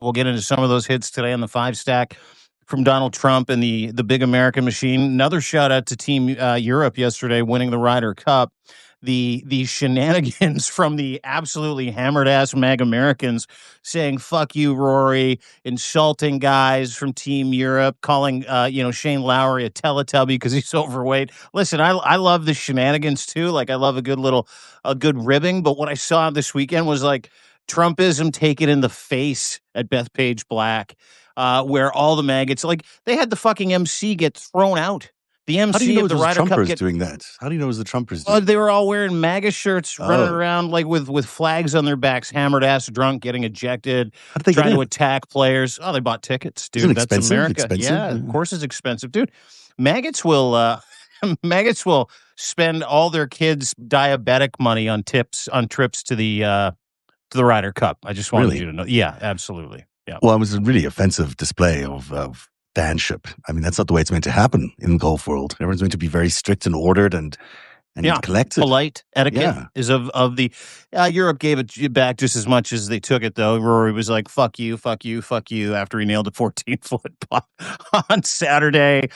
We'll get into some of those hits today on the FiveStack from Donald Trump and the big American machine. Another shout out to Team Europe yesterday winning the Ryder Cup. The shenanigans from the absolutely hammered ass MAGA Americans saying "fuck you, Rory," insulting guys from Team Europe, calling Shane Lowry a Teletubby because he's overweight. Listen, I love the shenanigans too. Like I love a good ribbing. But what I saw this weekend was like Trumpism taken in the face at Bethpage Black, where all the maggots, like they had the fucking MC get thrown out. The How do you MC know of the it was Ryder Cup Trumpers doing that? How do you know it was the Trumpers doing they were all wearing MAGA shirts, running around like with flags on their backs, hammered ass, drunk, getting ejected, How did they trying get to in? attack players. Oh, they bought tickets, dude. Isn't it That's expensive? America. Expensive? Yeah, of course it's expensive, dude. Maggots will maggots will spend all their kids' diabetic money on trips to the Ryder Cup. I just wanted Really? you to know. Yeah, absolutely. Yeah. Well, it was a really offensive display of fanship. I mean, that's not the way it's meant to happen in the golf world. Everyone's meant to be very strict and ordered and collected. Polite etiquette is of the Europe gave it back just as much as they took it, though. Rory was like, fuck you, fuck you, fuck you, after he nailed a 14-foot putt on Saturday.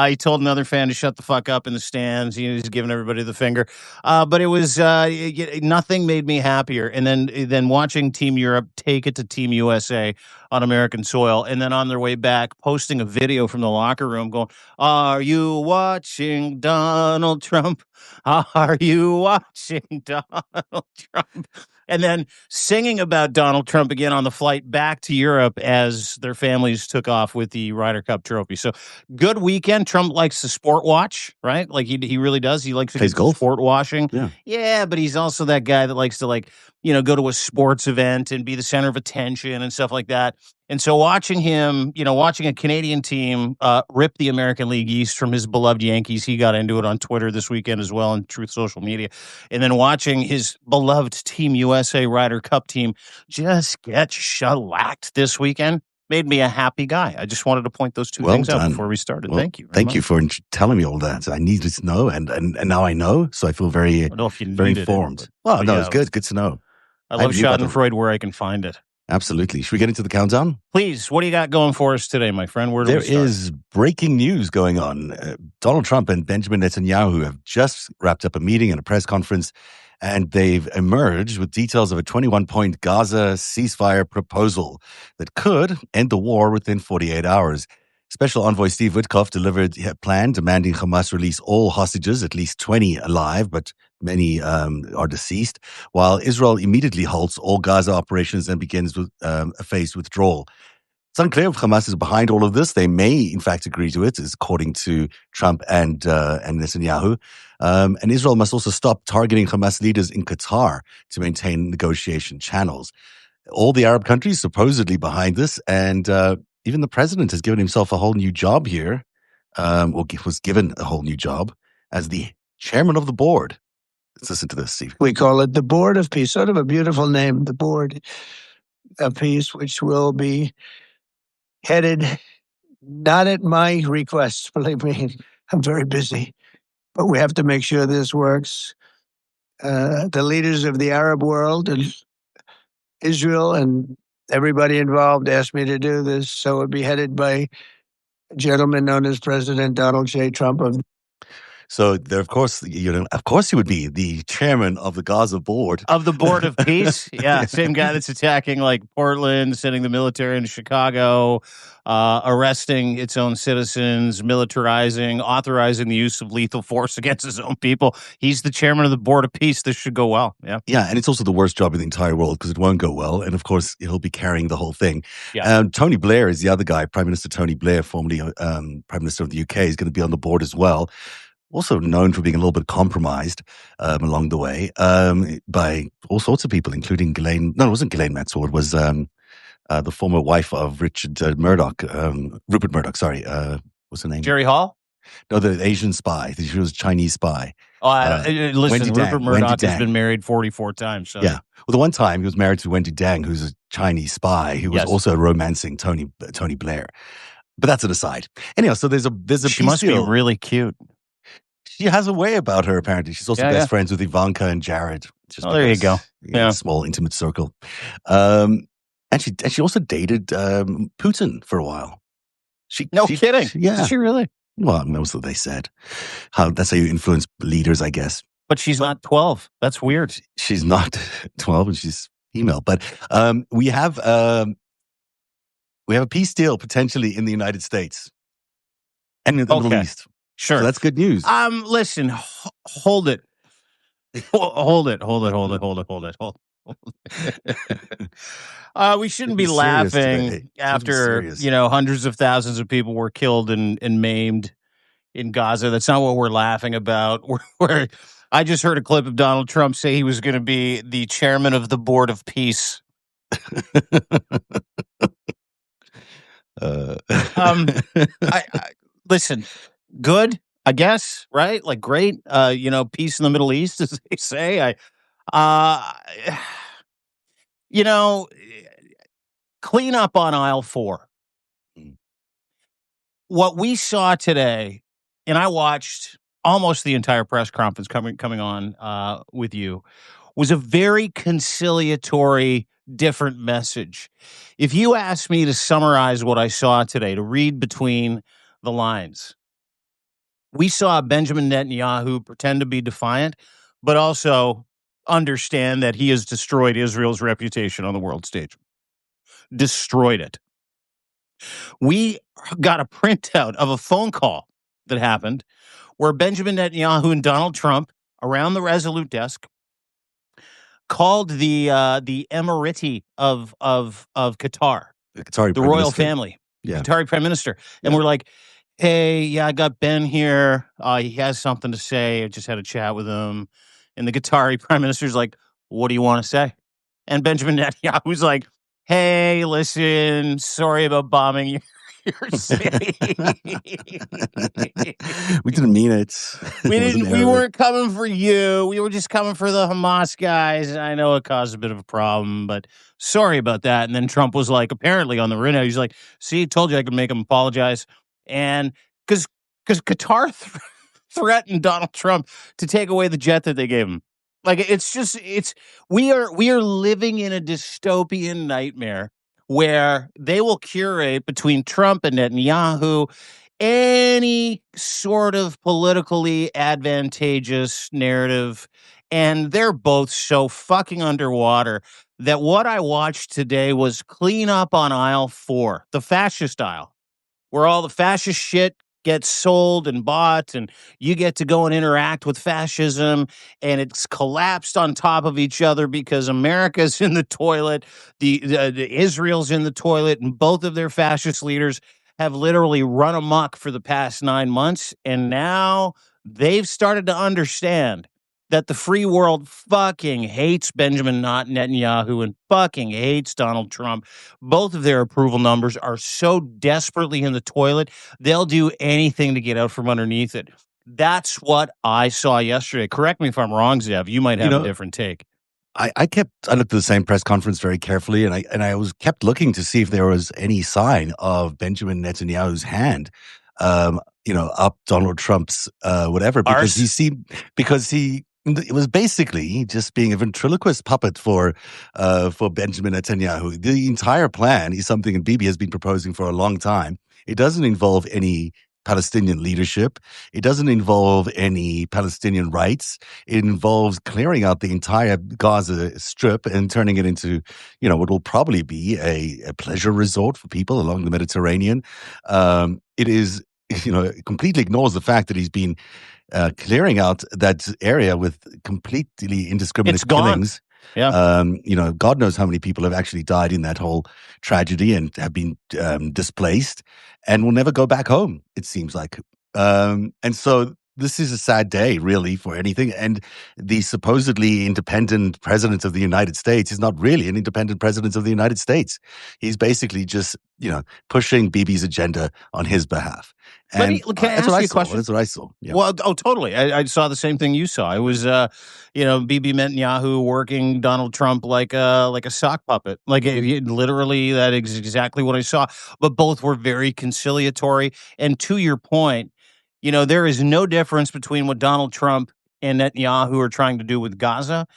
He told another fan to shut the fuck up in the stands. He was giving everybody the finger. But it was nothing made me happier. And then watching Team Europe take it to Team USA on American soil, and then on their way back, posting a video from the locker room going, "Are you watching Donald Trump? Are you watching Donald Trump?" And then singing about Donald Trump again on the flight back to Europe as their families took off with the Ryder Cup trophy. So good weekend. Trump likes to sport watch, right? Like he really does. He likes to Plays golf. Sport washing. Yeah, but he's also that guy that likes to go to a sports event and be the center of attention and stuff like that. And so watching him, watching a Canadian team rip the American League East from his beloved Yankees, he got into it on Twitter this weekend as well and Truth Social Media. And then watching his beloved Team USA Ryder Cup team just get shellacked this weekend made me a happy guy. I just wanted to point those two things out before we started. Well, thank you. Thank you for telling me all that. I needed to know, and now I know, so I feel very informed. Well, no, it's good. Good to know. I love Schadenfreude where I can find it. Absolutely. Should we get into the countdown? Please. What do you got going for us today, my friend? Where do we start? There is breaking news going on. Donald Trump and Benjamin Netanyahu have just wrapped up a meeting and a press conference, and they've emerged with details of a 21-point Gaza ceasefire proposal that could end the war within 48 hours. Special Envoy Steve Witkoff delivered a plan demanding Hamas release all hostages, at least 20 alive, but many are deceased, while Israel immediately halts all Gaza operations and begins with a phased withdrawal. It's unclear if Hamas is behind all of this. They may, in fact, agree to it, according to Trump and Netanyahu. And Israel must also stop targeting Hamas leaders in Qatar to maintain negotiation channels. All the Arab countries supposedly behind this, and even the president has given himself a whole new job here, was given a whole new job as the chairman of the board. Let's listen to this, Steve. We call it the Board of Peace, sort of a beautiful name, the Board of Peace, which will be headed not at my request. Believe me, I'm very busy, but we have to make sure this works. The leaders of the Arab world and Israel and everybody involved asked me to do this, so it would be headed by a gentleman known as President Donald J. Trump. So there, of course, he would be the chairman of the Gaza board. Of the Board of Peace? Yeah, same guy that's attacking like Portland, sending the military into Chicago, arresting its own citizens, militarizing, authorizing the use of lethal force against his own people. He's the chairman of the Board of Peace. This should go well. Yeah. Yeah, and it's also the worst job in the entire world because it won't go well. And of course, he'll be carrying the whole thing. Yeah. Tony Blair is the other guy. Prime Minister Tony Blair, formerly Prime Minister of the UK, is going to be on the board as well. Also known for being a little bit compromised along the way by all sorts of people, including Ghislaine. No, it wasn't Ghislaine Maxwell. It was the former wife of Richard Murdoch, Rupert Murdoch. Sorry, what's her name? Jerry Hall? No, the Asian spy. She was a Chinese spy. Listen, Rupert Murdoch has been married 44 times. So. Yeah. Well, the one time he was married to Wendy Dang, who's a Chinese spy who was also romancing Tony Blair. But that's an aside. Anyhow, so there's a She must be really cute. She has a way about her, apparently. She's also best friends with Ivanka and Jared. There you go. Yeah. Small, intimate circle. And And she also dated Putin for a while. No kidding. Yeah. Did she really? Well, that's what they said. That's how you influence leaders, I guess. But she's not 12. That's weird. She's not 12 and she's female. But we have a peace deal potentially in the United States and in the Middle East. Sure. So that's good news. Listen, hold it. Hold it. We shouldn't be laughing after, hundreds of thousands of people were killed and maimed in Gaza. That's not what we're laughing about. I just heard a clip of Donald Trump say he was going to be the chairman of the Board of Peace. Listen, good, I guess, right? Like great, peace in the Middle East, as they say. Clean up on aisle 4. What we saw today, and I watched almost the entire press conference coming on with you, was a very conciliatory, different message. If you ask me to summarize what I saw today, to read between the lines, we saw Benjamin Netanyahu pretend to be defiant, but also understand that he has destroyed Israel's reputation on the world stage. Destroyed it. We got a printout of a phone call that happened where Benjamin Netanyahu and Donald Trump around the Resolute desk called the Emirati of Qatar, the royal family, Qatari prime minister, and we're like, "Hey, yeah, I got Ben here. He has something to say. I just had a chat with him." And the Qatari prime minister's like, "What do you want to say?" And Benjamin Netanyahu's like, "Hey, listen, sorry about bombing your city. We didn't mean it. We weren't coming for you. We were just coming for the Hamas guys. I know it caused a bit of a problem, but sorry about that." And then Trump was like, apparently on the radio, he's like, "See, told you I could make him apologize." And because Qatar threatened Donald Trump to take away the jet that they gave him. Like, we are living in a dystopian nightmare where they will curate between Trump and Netanyahu any sort of politically advantageous narrative. And they're both so fucking underwater that what I watched today was clean up on aisle 4, the fascist aisle, where all the fascist shit gets sold and bought, and you get to go and interact with fascism, and it's collapsed on top of each other because America's in the toilet, the Israel's in the toilet, and both of their fascist leaders have literally run amok for the past 9 months, and now they've started to understand that the free world fucking hates Benjamin Netanyahu and fucking hates Donald Trump. Both of their approval numbers are so desperately in the toilet, they'll do anything to get out from underneath it. That's what I saw yesterday. Correct me if I'm wrong, Zev. You might have a different take. I looked at the same press conference very carefully, and I was kept looking to see if there was any sign of Benjamin Netanyahu's hand, up Donald Trump's whatever, because it was basically just being a ventriloquist puppet for Benjamin Netanyahu. The entire plan is something that Bibi has been proposing for a long time. It doesn't involve any Palestinian leadership. It doesn't involve any Palestinian rights. It involves clearing out the entire Gaza Strip and turning it into, what will probably be a pleasure resort for people along the Mediterranean. It is, it completely ignores the fact that he's been clearing out that area with completely indiscriminate killings. Yeah. God knows how many people have actually died in that whole tragedy and have been displaced and will never go back home, it seems like. And so this is a sad day, really, for anything. And the supposedly independent president of the United States is not really an independent president of the United States. He's basically just, pushing Bibi's agenda on his behalf. And can I ask you a question? That's what I saw. Yeah. Well, totally. I saw the same thing you saw. It was, Bibi Netanyahu working Donald Trump like a sock puppet. Literally, that is exactly what I saw. But both were very conciliatory. And to your point, there is no difference between what Donald Trump and Netanyahu are trying to do with Gaza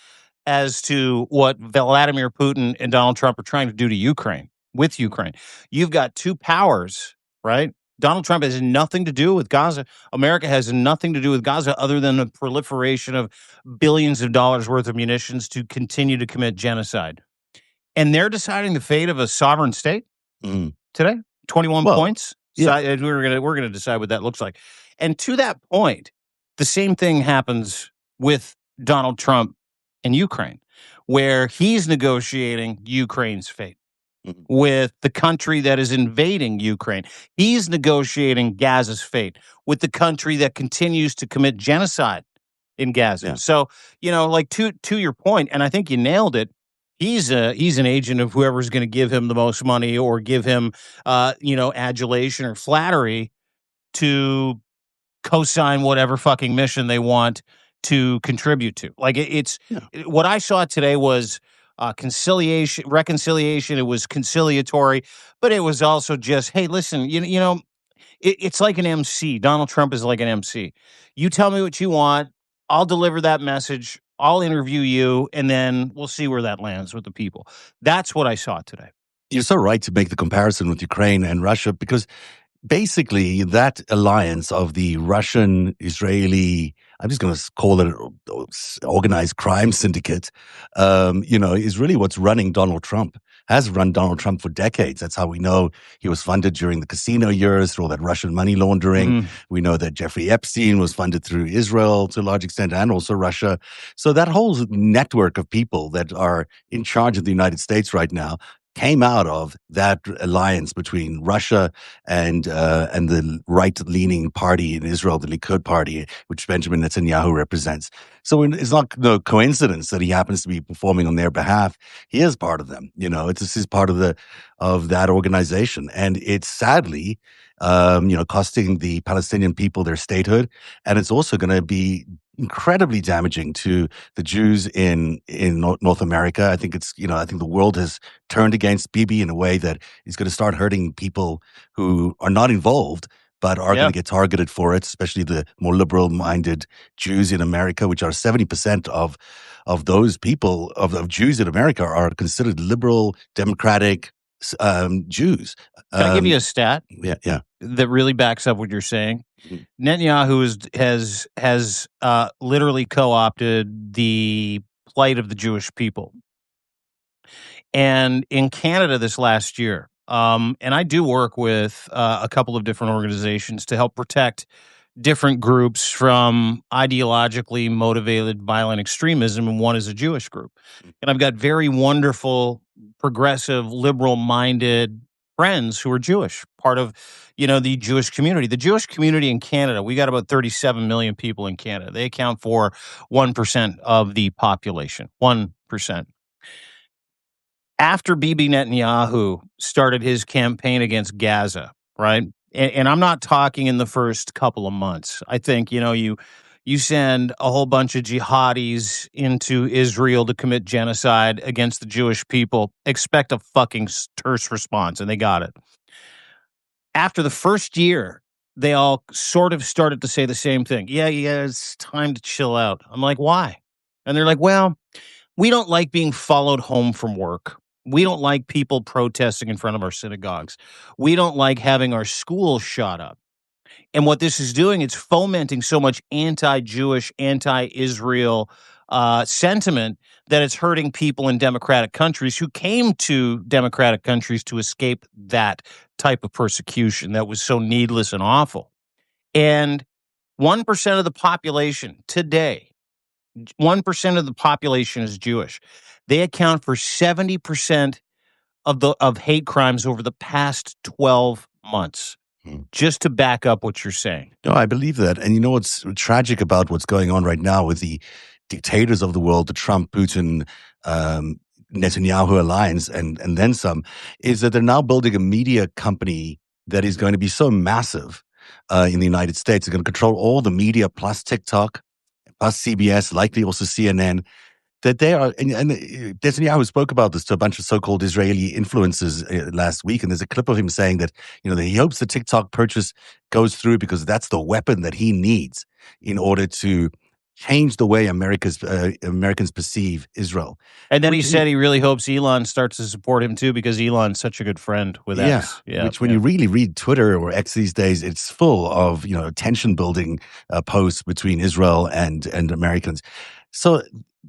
as to what Vladimir Putin and Donald Trump are trying to do to Ukraine, with Ukraine. You've got two powers, right? Donald Trump has nothing to do with Gaza. America has nothing to do with Gaza other than the proliferation of billions of dollars worth of munitions to continue to commit genocide. And they're deciding the fate of a sovereign state today. 21 points. yeah. So we're gonna decide what that looks like. And to that point, the same thing happens with Donald Trump and Ukraine, where he's negotiating Ukraine's fate with the country that is invading Ukraine. He's negotiating Gaza's fate with the country that continues to commit genocide in Gaza. Yeah. So, like to your point, and I think you nailed it. He's an agent of whoever's going to give him the most money or give him, adulation or flattery to co-sign whatever fucking mission they want to contribute to. Like what I saw today was reconciliation. It was conciliatory, but it was also just, hey, listen, it's like an MC. Donald Trump is like an MC. You tell me what you want. I'll deliver that message. I'll interview you, and then we'll see where that lands with the people. That's what I saw today. You're so right to make the comparison with Ukraine and Russia, because basically that alliance of the Russian, Israeli, I'm just going to call it organized crime syndicate, is really what's running Donald Trump, has run Donald Trump for decades. That's how we know he was funded during the casino years through all that Russian money laundering. We know that Jeffrey Epstein was funded through Israel to a large extent and also Russia. So that whole network of people that are in charge of the United States right now came out of that alliance between Russia and the right-leaning party in Israel, the Likud party, which Benjamin Netanyahu represents. So it's not no coincidence that he happens to be performing on their behalf. He is part of them. This is part of that organization, and it's sadly, costing the Palestinian people their statehood, and it's also going to be incredibly damaging to the Jews in North America. I think I think the world has turned against Bibi in a way that is going to start hurting people who are not involved, but are going to get targeted for it, especially the more liberal-minded Jews in America, which are 70% of those people, of Jews in America, are considered liberal, democratic Jews. Can I give you a stat? Yeah. That really backs up what you're saying. Netanyahu has literally co-opted the plight of the Jewish people. And in Canada this last year, and I do work with a couple of different organizations to help protect different groups from ideologically motivated violent extremism, and one is a Jewish group. And I've got very wonderful, progressive, liberal-minded friends who are Jewish, part of, the Jewish community. The Jewish community in Canada, we got about 37 million people in Canada. They account for 1% of the population, 1%. After Bibi Netanyahu started his campaign against Gaza, right? And I'm not talking in the first couple of months. I think, you send a whole bunch of jihadis into Israel to commit genocide against the Jewish people, expect a fucking terse response, and they got it. After the first year, they all sort of started to say the same thing. Yeah, it's time to chill out. I'm like, why? And they're like, well, we don't like being followed home from work. We don't like people protesting in front of our synagogues. We don't like having our schools shot up. And what this is doing, it's fomenting so much anti-Jewish, anti-Israel sentiment that it's hurting people in democratic countries who came to democratic countries to escape that type of persecution that was so needless and awful. And 1% of the population today, 1% of the population is Jewish. They account for 70% of hate crimes over the past 12 months. Just to back up what you're saying. No, I believe that. And what's tragic about what's going on right now with the dictators of the world, the Trump, Putin, Netanyahu alliance, and then some, is that they're now building a media company that is going to be so massive in the United States. They're going to control all the media plus TikTok, plus CBS, likely also CNN. That they are, and Netanyahu spoke about this to a bunch of so-called Israeli influencers last week, and there's a clip of him saying that, that he hopes the TikTok purchase goes through because that's the weapon that he needs in order to change the way Americans perceive Israel. And then he said he really hopes Elon starts to support him too, because Elon's such a good friend with X. Which when you really read Twitter or X these days, it's full of tension building posts between Israel and Americans. So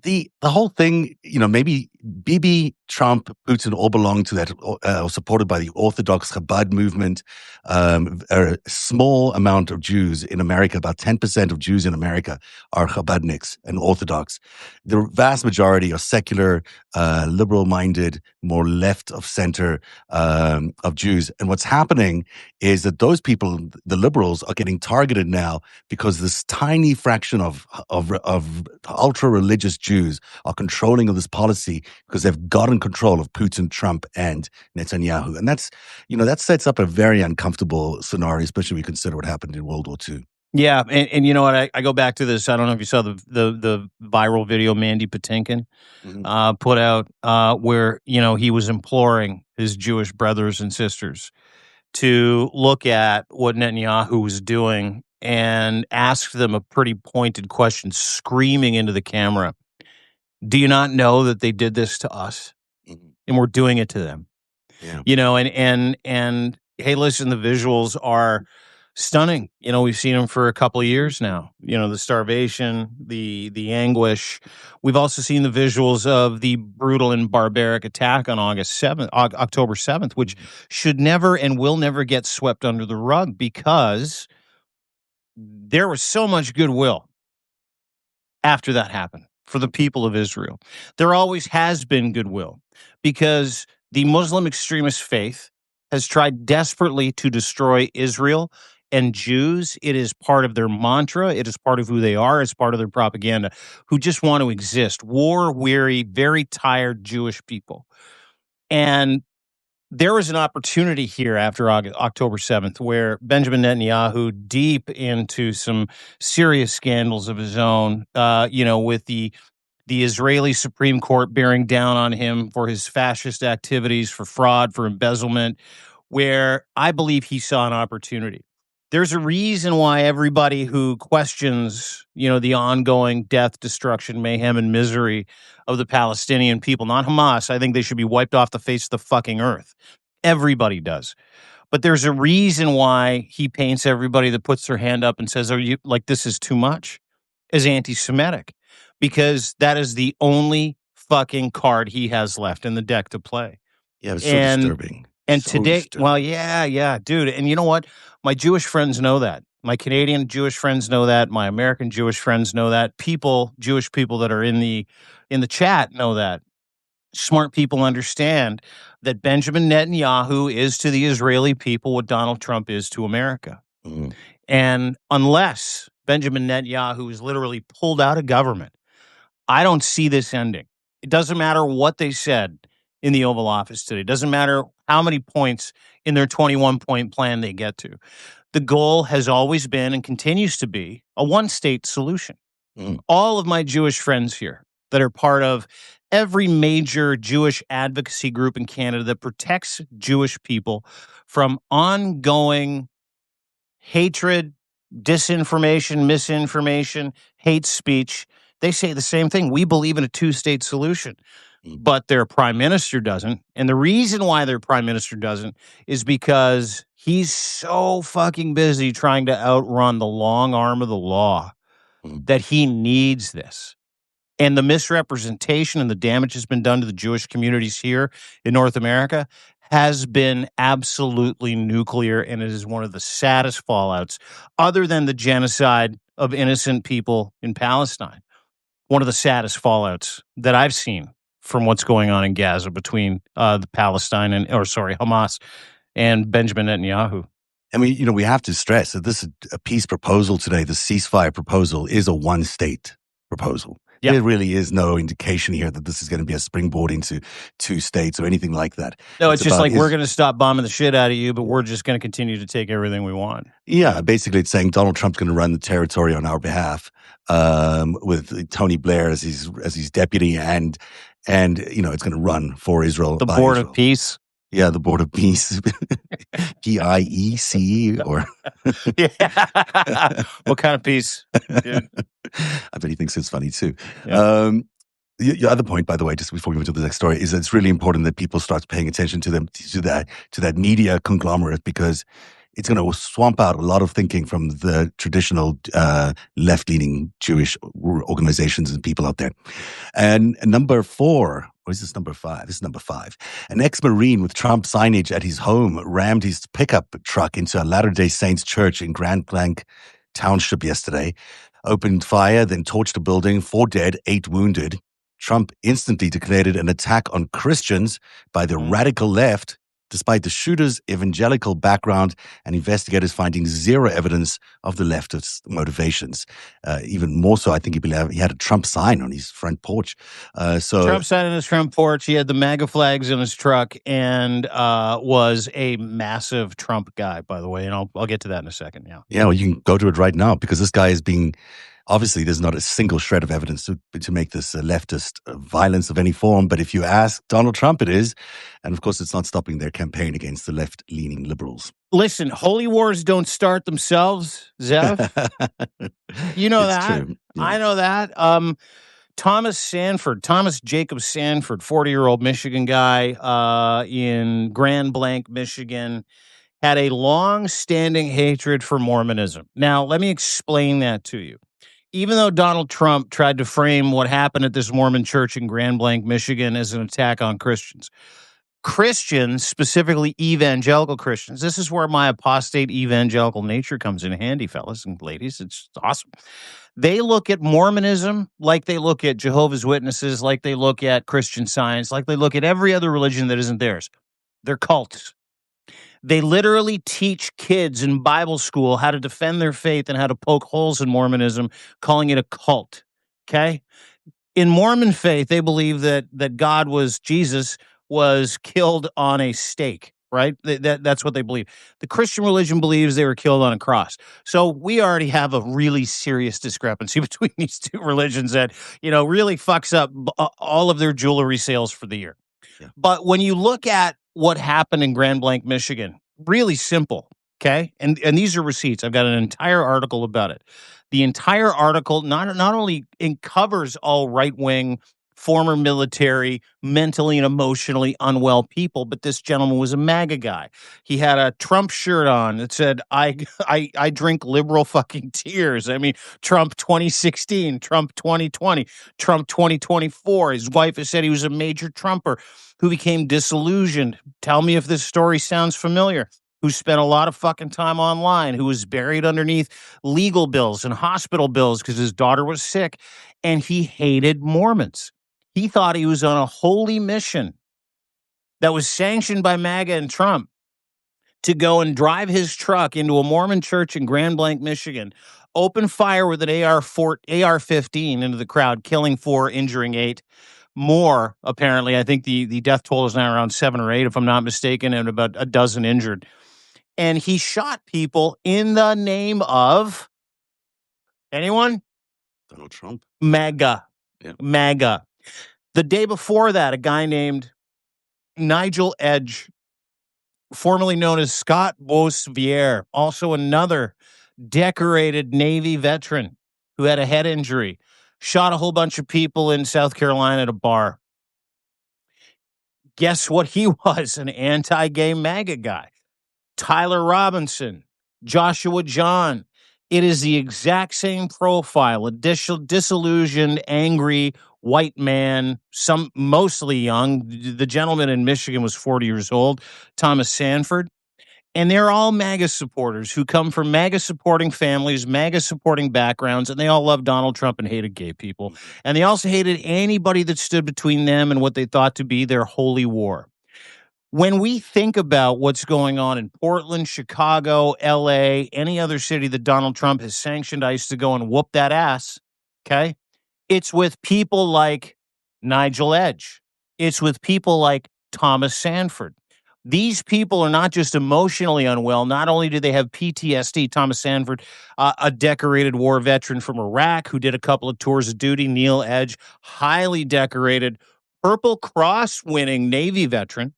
the whole thing, maybe Bibi, Trump, Putin all belong to that, supported by the Orthodox Chabad movement. A small amount of Jews in America, about 10% of Jews in America are Chabadniks and Orthodox. The vast majority are secular, liberal-minded, more left of center of Jews. And what's happening is that those people, the liberals, are getting targeted now because this tiny fraction of ultra-religious Jews are controlling of this policy because they've gotten control of Putin, Trump, and Netanyahu. And that's, that sets up a very uncomfortable scenario, especially when we consider what happened in World War II. Yeah, and you know what? I go back to this. I don't know if you saw the viral video Mandy Patinkin put out, where he was imploring his Jewish brothers and sisters to look at what Netanyahu was doing and ask them a pretty pointed question, screaming into the camera. Do you not know that they did this to us, and we're doing it to them? Yeah. And hey, listen, the visuals are stunning. We've seen them for a couple of years now. The starvation, the anguish. We've also seen the visuals of the brutal and barbaric attack on October 7th, which should never and will never get swept under the rug, because there was so much goodwill after that happened for the people of Israel. There always has been goodwill, because the Muslim extremist faith has tried desperately to destroy Israel and Jews. It is part of their mantra. It is part of who they are. It's part of their propaganda, who just want to exist. War-weary, very tired Jewish people. And there was an opportunity here after October 7th where Benjamin Netanyahu, deep into some serious scandals of his own, with the Israeli Supreme Court bearing down on him for his fascist activities, for fraud, for embezzlement, where I believe he saw an opportunity. There's a reason why everybody who questions, the ongoing death, destruction, mayhem, and misery of the Palestinian people, not Hamas, I think they should be wiped off the face of the fucking earth. Everybody does. But there's a reason why he paints everybody that puts their hand up and says, this is too much, as anti-Semitic, because that is the only fucking card he has left in the deck to play. Yeah, it's so disturbing. And today, well, yeah, dude. And you know what? My Jewish friends know that. My Canadian Jewish friends know that. My American Jewish friends know that. Jewish people that are in the chat know that. Smart people understand that Benjamin Netanyahu is to the Israeli people what Donald Trump is to America. Mm-hmm. And unless Benjamin Netanyahu is literally pulled out of government, I don't see this ending. It doesn't matter what they said in the Oval Office today. It doesn't matter how many points in their 21-point plan they get to. The goal has always been and continues to be a one-state solution. All of my Jewish friends here that are part of every major Jewish advocacy group in Canada that protects Jewish people from ongoing hatred, disinformation, misinformation, hate speech, they say the same thing. We believe in a two-state solution. But their prime minister doesn't. And the reason why their prime minister doesn't is because he's so fucking busy trying to outrun the long arm of the law that he needs this. And the misrepresentation and the damage that's been done to the Jewish communities here in North America has been absolutely nuclear, and it is one of the saddest fallouts, other than the genocide of innocent people in Palestine. One of the saddest fallouts that I've seen from what's going on in Gaza between Hamas and Benjamin Netanyahu. And we have to stress that this is a peace proposal today. The ceasefire proposal is a one-state proposal. Yep. There really is no indication here that this is going to be a springboard into two states or anything like that. No, it's just like, we're going to stop bombing the shit out of you, but we're just going to continue to take everything we want. Yeah, basically it's saying Donald Trump's going to run the territory on our behalf, with Tony Blair as his deputy, and it's going to run for Israel. The Board of Peace. Yeah, the Board of Peace. PIECE or yeah. What kind of peace? Dude? I bet he thinks it's funny too. Yeah. Your other point, by the way, just before we move to the next story, is that it's really important that people start paying attention to that media conglomerate, because it's going to swamp out a lot of thinking from the traditional left-leaning Jewish organizations and people out there. And number 4, or is this number 5? This is number 5. An ex-Marine with Trump signage at his home rammed his pickup truck into a Latter-day Saints church in Grand Blanc Township yesterday, opened fire, then torched a building, 4 dead, 8 wounded. Trump instantly declared it an attack on Christians by the radical left, despite the shooter's evangelical background and investigators finding zero evidence of the leftist motivations. Even more so, I think he had a Trump sign on his front porch. Trump sign on his front porch. He had the MAGA flags in his truck, and was a massive Trump guy, by the way. And I'll get to that in a second. Yeah, well, you can go to it right now, because this guy is being... Obviously, there's not a single shred of evidence to make this leftist violence of any form. But if you ask Donald Trump, it is. And of course, it's not stopping their campaign against the left-leaning liberals. Listen, holy wars don't start themselves, Zev. You know that. True. Yeah. I know that. Thomas Jacob Sanford, 40-year-old Michigan guy in Grand Blanc, Michigan, had a long-standing hatred for Mormonism. Now, let me explain that to you. Even though Donald Trump tried to frame what happened at this Mormon church in Grand Blanc, Michigan, as an attack on Christians, specifically evangelical Christians, this is where my apostate evangelical nature comes in handy, fellas and ladies. It's awesome. They look at Mormonism like they look at Jehovah's Witnesses, like they look at Christian Science, like they look at every other religion that isn't theirs. They're cults. They literally teach kids in Bible school how to defend their faith and how to poke holes in Mormonism, calling it a cult. Okay? In Mormon faith, they believe that Jesus was killed on a stake, right? That's what they believe. The Christian religion believes they were killed on a cross. So we already have a really serious discrepancy between these two religions that, really fucks up all of their jewelry sales for the year. Yeah. But when you look at what happened in Grand Blanc, Michigan, really simple, okay? And these are receipts. I've got an entire article about it. The entire article not only covers all right-wing, former military, mentally and emotionally unwell people, but this gentleman was a MAGA guy. He had a Trump shirt on that said, I drink liberal fucking tears. I mean, Trump 2016, Trump 2020, Trump 2024. His wife has said he was a major Trumper who became disillusioned. Tell me if this story sounds familiar. Who spent a lot of fucking time online, who was buried underneath legal bills and hospital bills because his daughter was sick, and he hated Mormons. He thought he was on a holy mission that was sanctioned by MAGA and Trump to go and drive his truck into a Mormon church in Grand Blanc, Michigan, open fire with an AR-15 into the crowd, killing 4, injuring 8. More, apparently. I think the death toll is now around 7 or 8, if I'm not mistaken, and about a dozen injured. And he shot people in the name of anyone? Donald Trump. MAGA. Yeah. MAGA. The day before that, a guy named Nigel Edge, formerly known as Scott Beausevier, also another decorated Navy veteran who had a head injury, shot a whole bunch of people in South Carolina at a bar. Guess what he was? An anti-gay MAGA guy. Tyler Robinson, Joshua John. It is the exact same profile, a disillusioned, angry white man, some mostly young. The gentleman in Michigan was 40 years old, Thomas Sanford. And they're all MAGA supporters who come from MAGA supporting families, MAGA supporting backgrounds, and they all love Donald Trump and hated gay people. And they also hated anybody that stood between them and what they thought to be their holy war. When we think about what's going on in Portland, Chicago, LA, any other city that Donald Trump has sanctioned ICE to go and whoop that ass, okay? It's with people like Nigel Edge. It's with people like Thomas Sanford. These people are not just emotionally unwell. Not only do they have PTSD, Thomas Sanford, a decorated war veteran from Iraq who did a couple of tours of duty, Neil Edge, highly decorated, Purple Cross winning Navy veteran.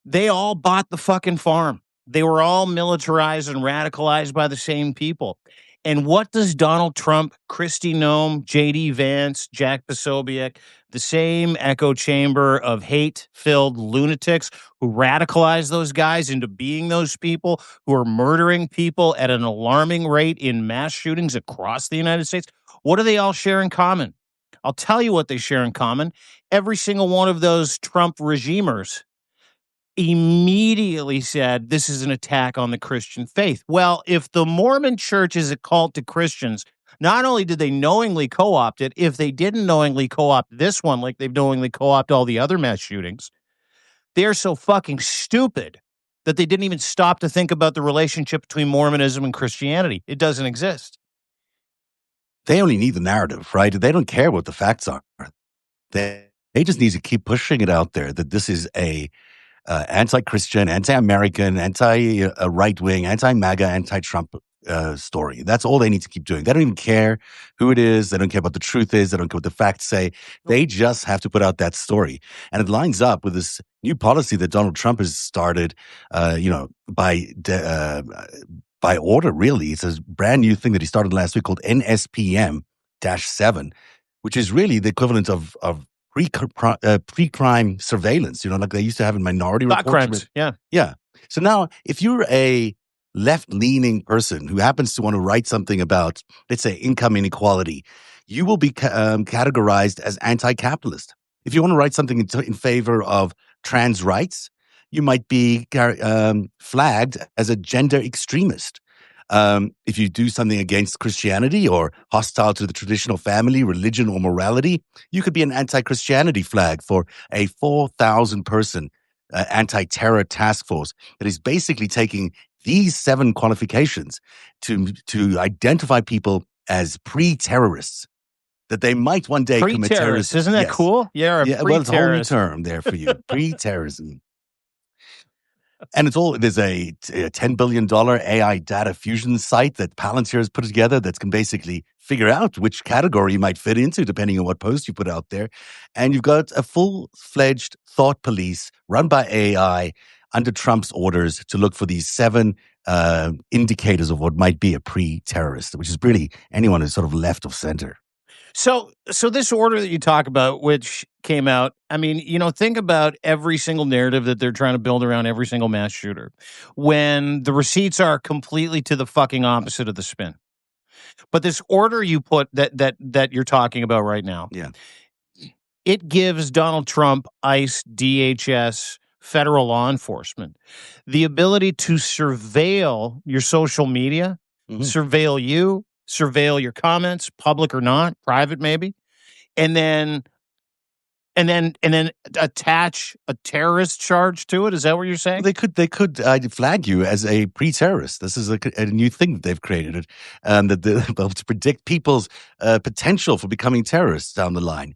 They all bought the fucking farm. They were all militarized and radicalized by the same people. And what does Donald Trump, Kristi Noem, J.D. Vance, Jack Posobiec, the same echo chamber of hate-filled lunatics who radicalize those guys into being those people who are murdering people at an alarming rate in mass shootings across the United States? What do they all share in common? I'll tell you what they share in common. Every single one of those Trump regimers immediately said this is an attack on the Christian faith. Well, if the Mormon Church is a cult to Christians, not only did they knowingly co-opt it, if they didn't knowingly co-opt this one like they've knowingly co-opted all the other mass shootings, they're so fucking stupid that they didn't even stop to think about the relationship between Mormonism and Christianity. It doesn't exist. They only need the narrative, right? They don't care what the facts are. They just need to keep pushing it out there that this is a anti-Christian, anti-American, anti-right-wing, anti-MAGA, anti-Trump story. That's all they need to keep doing. They don't even care who it is. They don't care what the truth is. They don't care what the facts say. They just have to put out that story. And it lines up with this new policy that Donald Trump has started, by order, really. It's a brand new thing that he started last week called NSPM-7, which is really the equivalent of pre-crime surveillance, like they used to have in Minority Report. Crimes, yeah. Yeah. So now, if you're a left-leaning person who happens to want to write something about, let's say, income inequality, you will be categorized as anti-capitalist. If you want to write something in favor of trans rights, you might be flagged as a gender extremist. If you do something against Christianity or hostile to the traditional family, religion, or morality, you could be an anti-Christianity flag for a 4,000-person anti-terror task force that is basically taking these 7 qualifications to identify people as pre-terrorists, that they might one day commit terrorism. Isn't that cool? Yeah, well, it's a whole new term there for you, pre-terrorism. And there's a $10 billion AI data fusion site that Palantir has put together that can basically figure out which category you might fit into depending on what post you put out there. And you've got a full-fledged thought police run by AI under Trump's orders to look for these 7 indicators of what might be a pre-terrorist, which is really anyone who's sort of left of center. So this order that you talk about, which came out, I mean, think about every single narrative that they're trying to build around every single mass shooter, when the receipts are completely to the fucking opposite of the spin. But this order you put that you're talking about right now, yeah, it gives Donald Trump, ICE, DHS, federal law enforcement the ability to surveil your social media, surveil you, surveil your comments, public or not, private maybe, and then attach a terrorist charge to it. Is that what you're saying? They could flag you as a pre-terrorist. This is a new thing that they've created, to predict people's potential for becoming terrorists down the line.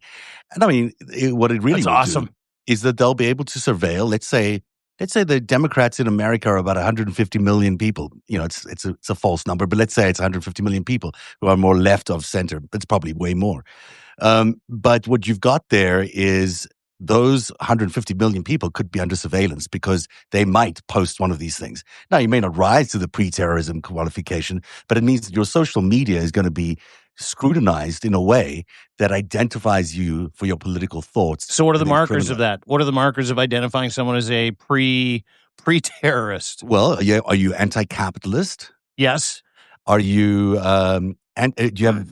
And I mean, what it really will do is that they'll be able to surveil. Let's say the Democrats in America are about 150 million people. It's a false number, but let's say it's 150 million people who are more left of center. It's probably way more. But what you've got there is those 150 million people could be under surveillance because they might post one of these things. Now, you may not rise to the pre-terrorism qualification, but it means that your social media is going to be scrutinized in a way that identifies you for your political thoughts. So what are the markers of that? What are the markers of identifying someone as a pre-terrorist? Well, are you anti-capitalist? Yes. Are you have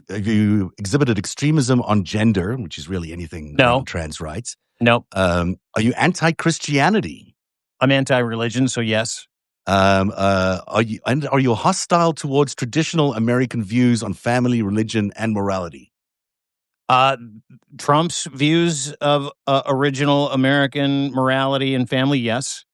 you exhibited extremism on gender, which is really anything around trans rights? No. Are you anti-Christianity? I'm anti-religion, so yes. Are you hostile towards traditional American views on family, religion, and morality? Trump's views of original American morality and family, yes.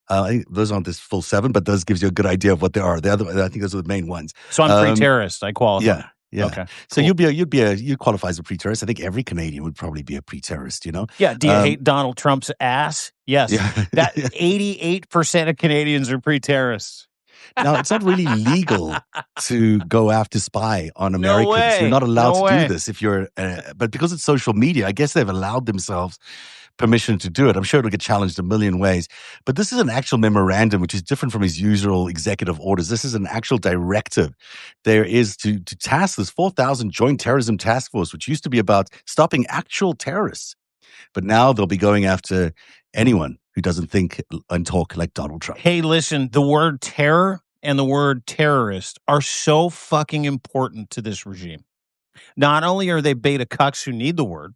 Those aren't this full 7, but those gives you a good idea of what they are. I think those are the main ones. So I'm pre-terrorist. I qualify. Yeah. Okay. So cool. you qualify as a pre-terrorist. I think every Canadian would probably be a pre-terrorist. Yeah. Do you hate Donald Trump's ass? Yes. Yeah. That 88% of Canadians are pre-terrorists. Now, it's not really legal to go after spy on Americans. No way. You're not allowed to do this if you're. But because it's social media, I guess they've allowed themselves permission to do it. I'm sure it'll get challenged a million ways. But this is an actual memorandum, which is different from his usual executive orders. This is an actual directive. There is to task this 4,000 Joint Terrorism Task Force, which used to be about stopping actual terrorists. But now they'll be going after anyone who doesn't think and talk like Donald Trump. Hey, listen, the word terror and the word terrorist are so fucking important to this regime. Not only are they beta cucks who need the word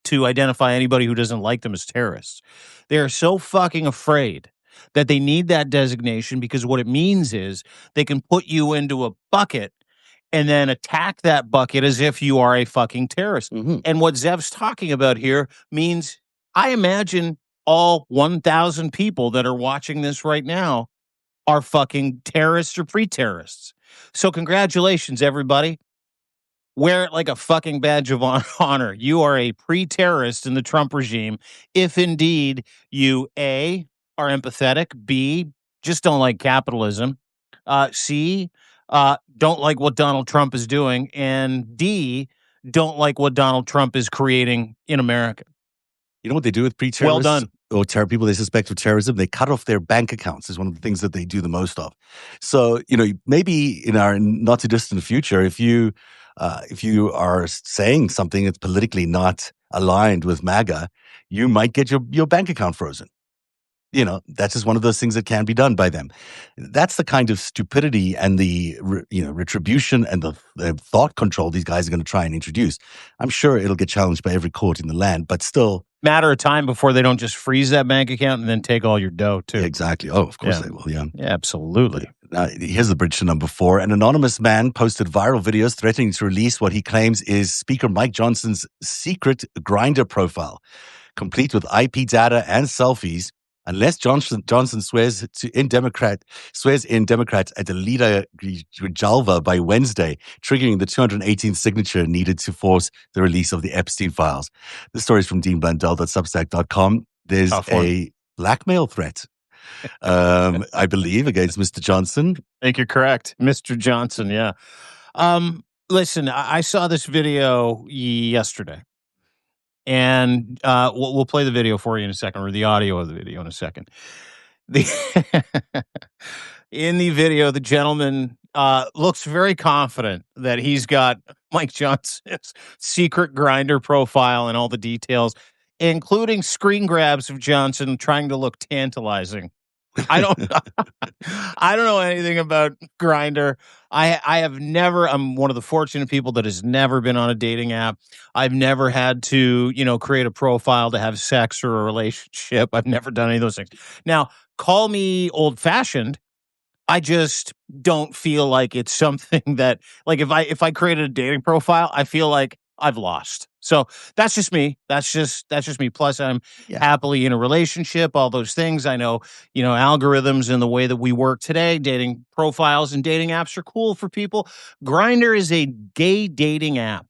to identify anybody who doesn't like them as terrorists, they are so fucking afraid that they need that designation, because what it means is they can put you into a bucket and then attack that bucket as if you are a fucking terrorist. Mm-hmm. And what Zev's talking about here means, I imagine all 1,000 people that are watching this right now are fucking terrorists or pre-terrorists. So congratulations, everybody. Wear it like a fucking badge of honor. You are a pre-terrorist in the Trump regime if indeed you, A, are empathetic, B, just don't like capitalism, C, don't like what Donald Trump is doing, and D, don't like what Donald Trump is creating in America. You know what they do with pre-terrorists? Well done. Or people they suspect of terrorism? They cut off their bank accounts is one of the things that they do the most of. So, maybe in our not too distant future, if you are saying something that's politically not aligned with MAGA, you might get your bank account frozen. That's just one of those things that can be done by them. That's the kind of stupidity and the retribution and the thought control these guys are going to try and introduce. I'm sure it'll get challenged by every court in the land, but still, matter of time before they don't just freeze that bank account and then take all your dough too. Exactly. Oh, of course they will. Yeah, absolutely. Here's the bridge to number 4. An anonymous man posted viral videos threatening to release what he claims is Speaker Mike Johnson's secret Grindr profile, complete with IP data and selfies. Unless Johnson swears in Democrats at the leader Jalva by Wednesday, triggering the 218th signature needed to force the release of the Epstein files. The story is from deanblundell.substack.com. There's a blackmail threat, I believe, against Mr. Johnson. I think you're correct. Mr. Johnson, yeah. Listen, I saw this video yesterday. And we'll play the video for you in a second, or the audio of the video in a second. In the video, the gentleman looks very confident that he's got Mike Johnson's secret Grindr profile and all the details, including screen grabs of Johnson trying to look tantalizing. I don't know anything about Grindr. I'm one of the fortunate people that has never been on a dating app. I've never had to, create a profile to have sex or a relationship. I've never done any of those things. Now, call me old-fashioned. I just don't feel like it's something that, like, if I created a dating profile, I feel like I've lost. So that's just me. That's just me. Plus, I'm happily in a relationship, all those things. I know, algorithms and the way that we work today, dating profiles and dating apps are cool for people. Grindr is a gay dating app,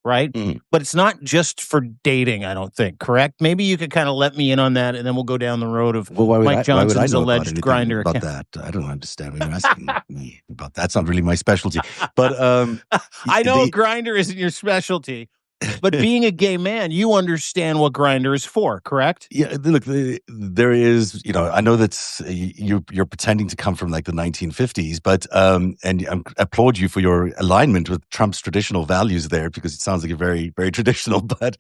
right? Mm. But it's not just for dating, I don't think, correct? Maybe you could kind of let me in on that, and then we'll go down the road of Mike Johnson's alleged Grindr about account. that. I don't understand what you're asking me about. That's not really my specialty. But I know Grindr isn't your specialty. But being a gay man, you understand what Grindr is for, correct? Yeah, look, there is, I know that you're pretending to come from like the 1950s, but and I applaud you for your alignment with Trump's traditional values there, because it sounds like you're very, very traditional. But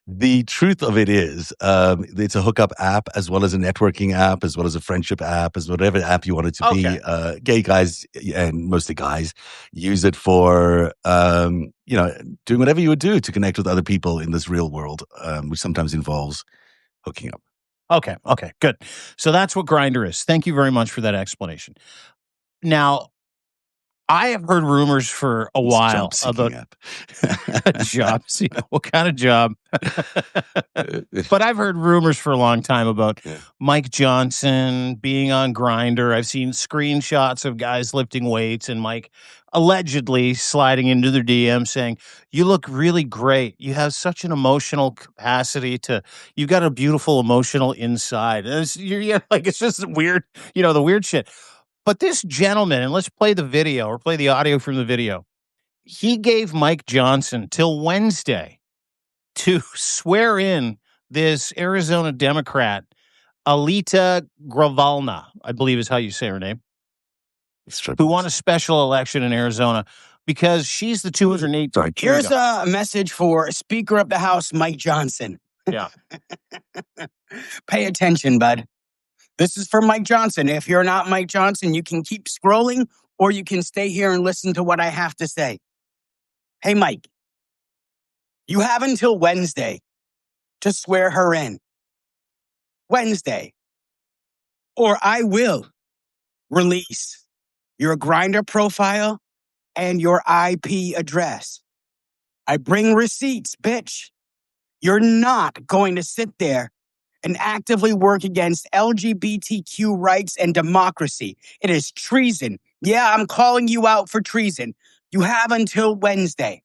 the truth of it is, it's a hookup app as well as a networking app, as well as a friendship app, as whatever app you want it to be. Gay guys, and mostly guys, use it for, doing whatever you would do to connect with other people in this real world, which sometimes involves hooking up. Okay, good. So that's what Grindr is. Thank you very much for that explanation. Now, I have heard rumors for a while about a job. See, what kind of job? But I've heard rumors for a long time about Mike Johnson being on Grindr. I've seen screenshots of guys lifting weights and Mike allegedly sliding into their DM saying, "You look really great. You have such an emotional capacity you've got a beautiful emotional inside." And it's just weird, the weird shit. But this gentleman, and let's play the video or play the audio from the video. He gave Mike Johnson till Wednesday to swear in this Arizona Democrat, Alita Gravalna, I believe is how you say her name, who won a special election in Arizona because she's the 208. Sorry. Here's a message for Speaker of the House, Mike Johnson. Yeah. Pay attention, bud. This is for Mike Johnson. If you're not Mike Johnson, you can keep scrolling or you can stay here and listen to what I have to say. Hey, Mike, you have until Wednesday to swear her in. Wednesday. Or I will release your Grindr profile and your IP address. I bring receipts, bitch. You're not going to sit there and actively work against LGBTQ rights and democracy. It is treason. Yeah, I'm calling you out for treason. You have until Wednesday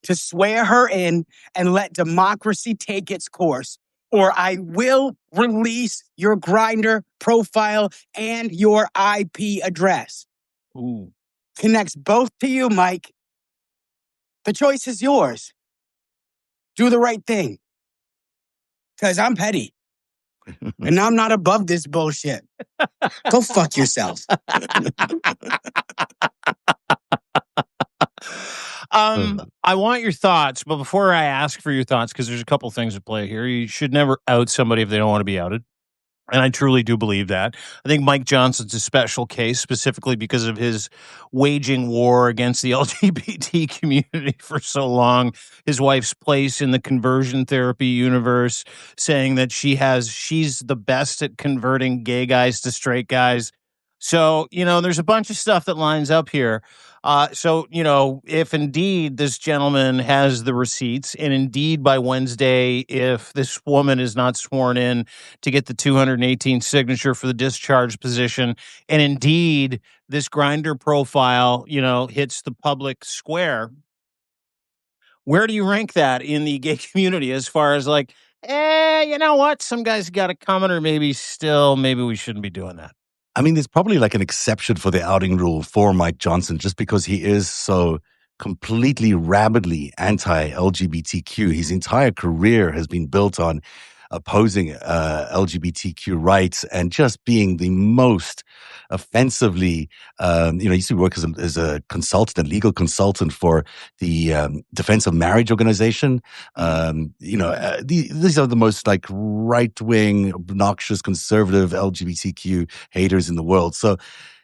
to swear her in and let democracy take its course, or I will release your Grindr profile and your IP address. Ooh. Connects both to you, Mike. The choice is yours. Do the right thing. Because I'm petty. And I'm not above this bullshit. Go fuck yourself. I want your thoughts, but before I ask for your thoughts, because there's a couple things at play here. You should never out somebody if they don't want to be outed. And I truly do believe that. I think Mike Johnson's a special case, specifically because of his waging war against the LGBT community for so long. His wife's place in the conversion therapy universe, saying that she's the best at converting gay guys to straight guys. So, there's a bunch of stuff that lines up here. So, if indeed this gentleman has the receipts, and indeed by Wednesday, if this woman is not sworn in to get the 218 signature for the discharge position, and indeed this Grindr profile, hits the public square, where do you rank that in the gay community as far as like, you know what? Some guys got it coming, or maybe we shouldn't be doing that. I mean, there's probably like an exception for the outing rule for Mike Johnson just because he is so completely rabidly anti-LGBTQ. His entire career has been built on opposing LGBTQ rights and just being the most offensively, he used to work as a consultant, a legal consultant for the Defense of Marriage Organization. These are the most like right-wing, obnoxious, conservative LGBTQ haters in the world. So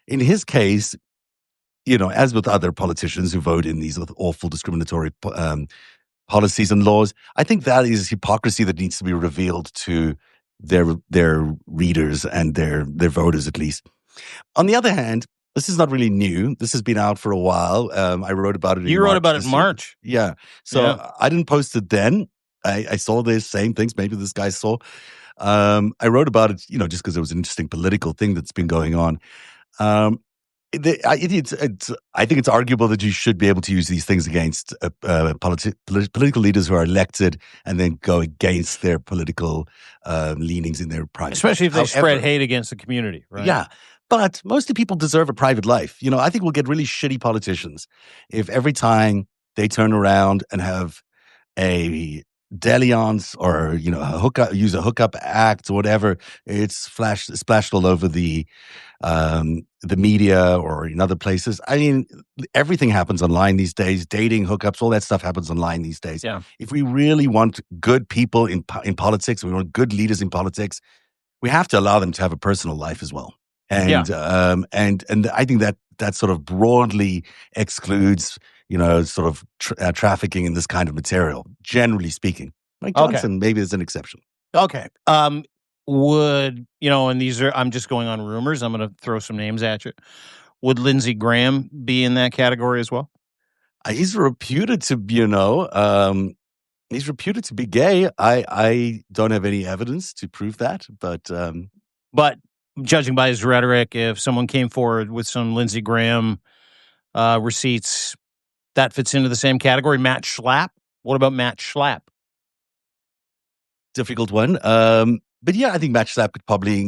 in his case, as with other politicians who vote in these awful discriminatory policies and laws, I think that is hypocrisy that needs to be revealed to their readers and their voters, at least. On the other hand, this is not really new. This has been out for a while. I wrote about it. You wrote about it in March. Yeah. So I didn't post it then. I saw the same things. Maybe this guy saw. I wrote about it, just because it was an interesting political thing that's been going on. I think it's arguable that you should be able to use these things against political leaders who are elected and then go against their political leanings in their private. Especially if they spread hate against the community, right? Yeah. But mostly people deserve a private life. I think we'll get really shitty politicians if every time they turn around and have a dalliance or, use a hookup act or whatever, it's splashed all over the media or in other places. I mean, everything happens online these days. Dating, hookups, all that stuff happens online these days. Yeah. If we really want good people in politics, we want good leaders in politics, we have to allow them to have a personal life as well. And and I think that sort of broadly excludes, sort of trafficking in this kind of material, generally speaking. Mike Johnson, maybe there's an exception. Okay. Would, and these are, I'm just going on rumors. I'm going to throw some names at you. Would Lindsey Graham be in that category as well? He's reputed to, he's reputed to be gay. I don't have any evidence to prove that, but judging by his rhetoric, if someone came forward with some Lindsey Graham receipts, that fits into the same category. Matt Schlapp. What about Matt Schlapp? Difficult one. But yeah, I think Matt Schlapp could probably be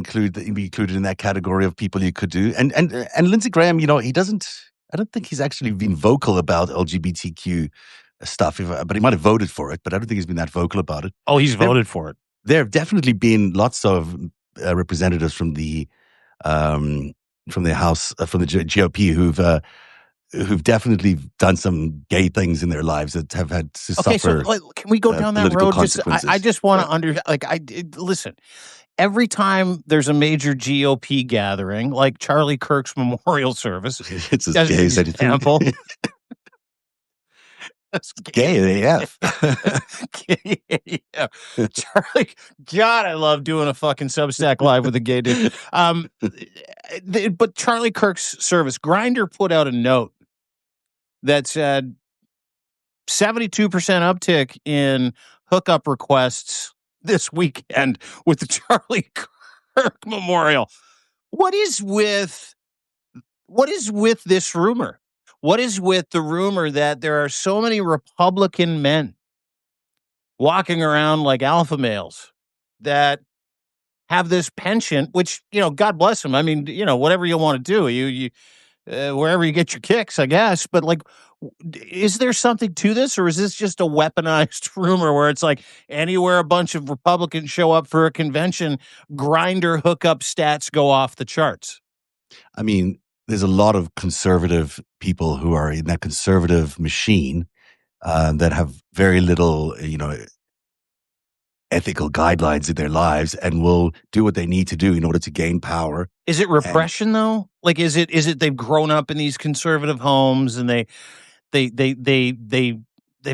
included in that category of people you could do. And Lindsey Graham, he doesn't. I don't think he's actually been vocal about LGBTQ stuff, but he might have voted for it, but I don't think he's been that vocal about it. Oh, he's voted for it. There have definitely been lots of representatives from the House, from the GOP who've definitely done some gay things in their lives that have had to Okay, so suffer can we go down that political road? consequences. I just want to listen. Every time there's a major GOP gathering, like Charlie Kirk's memorial service, It's as as gay an as anything. example. That's Gay AF. Yeah. Charlie, God, I love doing a fucking Substack live with a gay dude. But Charlie Kirk's service, Grindr put out a note that said 72% uptick in hookup requests this weekend with the Charlie Kirk Memorial. What is with this rumor? What is with the rumor that there are so many Republican men walking around like alpha males that have this penchant, which, God bless them. I mean, whatever you want to do, you wherever you get your kicks, I guess. But like, is there something to this, or is this just a weaponized rumor where it's like anywhere a bunch of Republicans show up for a convention, Grindr hookup stats go off the charts? I mean, there's a lot of conservative people who are in that conservative machine that have very little, ethical guidelines in their lives and will do what they need to do in order to gain power. Is it repression though? Like, is it they've grown up in these conservative homes and they've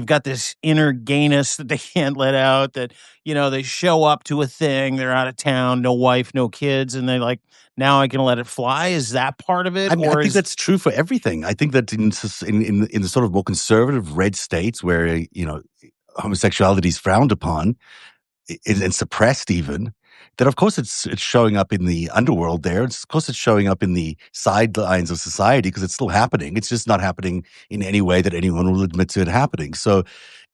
got this inner gayness that they can't let out, that, they show up to a thing, they're out of town, no wife, no kids, and they like, now I can let it fly. Is that part of it? I mean, I think that's true for everything. I think that in the sort of more conservative red states where, homosexuality is frowned upon and suppressed even, that of course it's showing up in the underworld there. Of course it's showing up in the sidelines of society because it's still happening. It's just not happening in any way that anyone will admit to it happening. So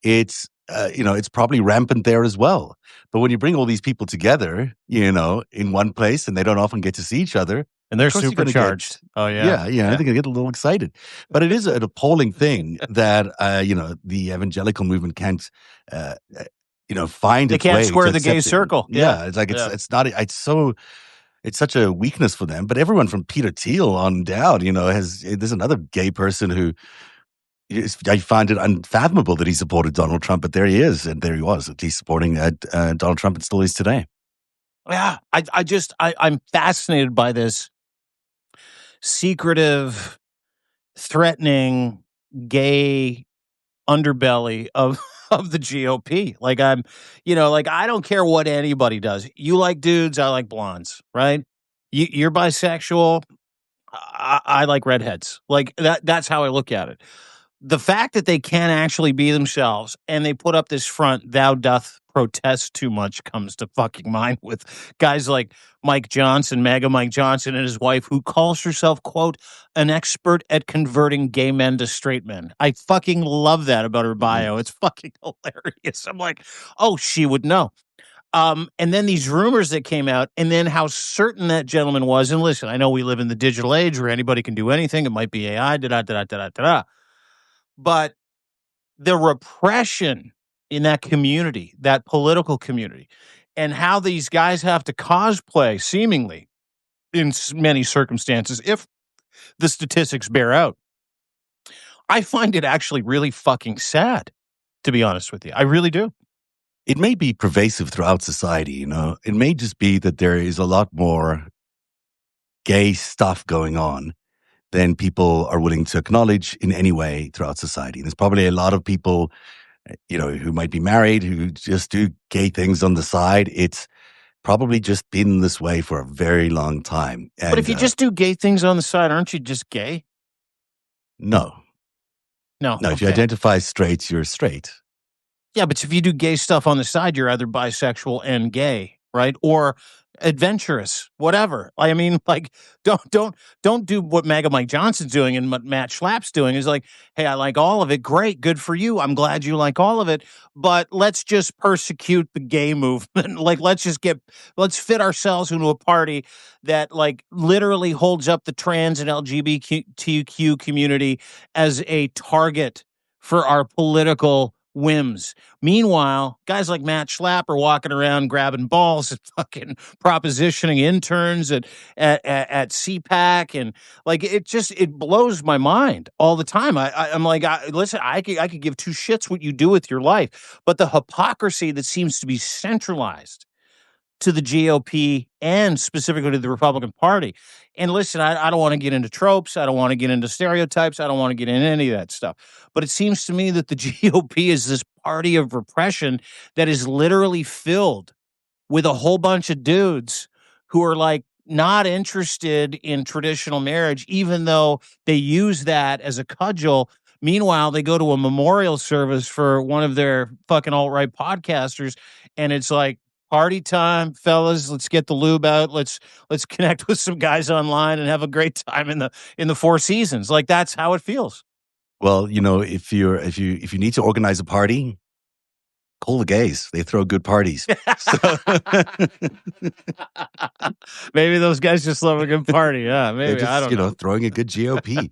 it's, it's probably rampant there as well. But when you bring all these people together, in one place and they don't often get to see each other, and they're supercharged. Yeah. I think I get a little excited. But it is an appalling thing that, the evangelical movement can't, find its way. They can't square the gay circle. Yeah. It's like, it's such a weakness for them. But everyone from Peter Thiel on down, there's another gay person who, I find it unfathomable that he supported Donald Trump, but there he is. And there he was, at least supporting Donald Trump and still is today. Yeah. I'm fascinated by this secretive, threatening, gay underbelly of the GOP. Like I don't care what anybody does. You like dudes, I like blondes, right? You're bisexual, I like redheads. Like that's how I look at it. The fact that they can't actually be themselves and they put up this front, thou doth protest too much, comes to fucking mind with guys like Mike Johnson, MAGA Mike Johnson, and his wife, who calls herself, quote, an expert at converting gay men to straight men. I fucking love that about her bio. It's fucking hilarious. I'm like, oh, she would know. And then these rumors that came out, and then how certain that gentleman was. And listen, I know we live in the digital age where anybody can do anything. It might be AI, da-da-da-da-da-da-da. But the repression in that community, that political community, and how these guys have to cosplay, seemingly, in many circumstances, if the statistics bear out, I find it actually really fucking sad, to be honest with you. I really do. It may be pervasive throughout society, It may just be that there is a lot more gay stuff going on than people are willing to acknowledge in any way throughout society. There's probably a lot of people, who might be married, who just do gay things on the side. It's probably just been this way for a very long time. And, but if you just do gay things on the side, aren't you just gay? No. Okay. If you identify as straight, you're straight. Yeah, but if you do gay stuff on the side, you're either bisexual and gay, right? Or adventurous, whatever. I mean, like, don't do what MAGA Mike Johnson's doing and what Matt Schlapp's doing. Is like, hey, I like all of it. Great, good for you. I'm glad you like all of it. But let's just persecute the gay movement. Like, let's fit ourselves into a party that like literally holds up the trans and LGBTQ community as a target for our political whims. Meanwhile, guys like Matt Schlapp are walking around grabbing balls and fucking propositioning interns at CPAC, and like it blows my mind all the time. I'm like, listen, I could give two shits what you do with your life, but the hypocrisy that seems to be centralized to the GOP and specifically to the Republican Party. And listen, I don't want to get into tropes. I don't want to get into stereotypes. I don't want to get into any of that stuff. But it seems to me that the GOP is this party of repression that is literally filled with a whole bunch of dudes who are like not interested in traditional marriage, even though they use that as a cudgel. Meanwhile, they go to a memorial service for one of their fucking alt-right podcasters, and it's like, party time, fellas. Let's get the lube out. Let's connect with some guys online and have a great time in the Four Seasons. Like, that's how it feels. Well, if you need to organize a party, call the gays. They throw good parties. Maybe those guys just love a good party. Yeah, maybe. Just, I don't know. Throwing a good GOP.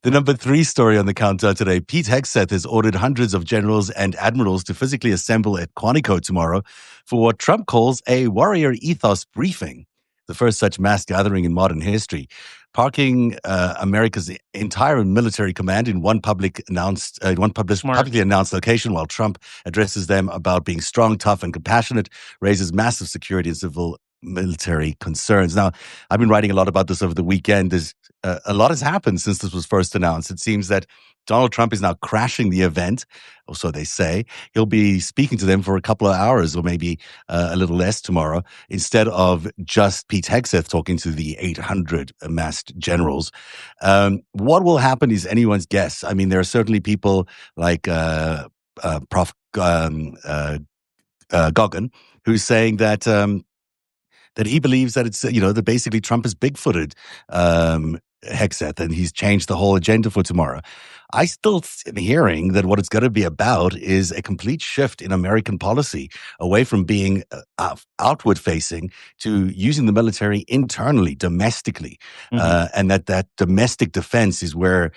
The number 3 story on the countdown today: Pete Hegseth has ordered hundreds of generals and admirals to physically assemble at Quantico tomorrow for what Trump calls a warrior ethos briefing, the first such mass gathering in modern history, parking America's entire military command in one publicly announced location, while Trump addresses them about being strong, tough, and compassionate, raises massive security and civil military concerns. Now, I've been writing a lot about this over the weekend. There's a lot has happened since this was first announced. It seems that Donald Trump is now crashing the event, or so they say. He'll be speaking to them for a couple of hours, or maybe a little less tomorrow, instead of just Pete Hegseth talking to the 800 amassed generals. What will happen is anyone's guess. I mean, there are certainly people like Prof. Goggin, who's saying that he believes that it's, that basically Trump is big-footed Hegseth, and he's changed the whole agenda for tomorrow. I still am hearing that what it's going to be about is a complete shift in American policy away from being outward-facing to using the military internally, domestically, and that domestic defense is where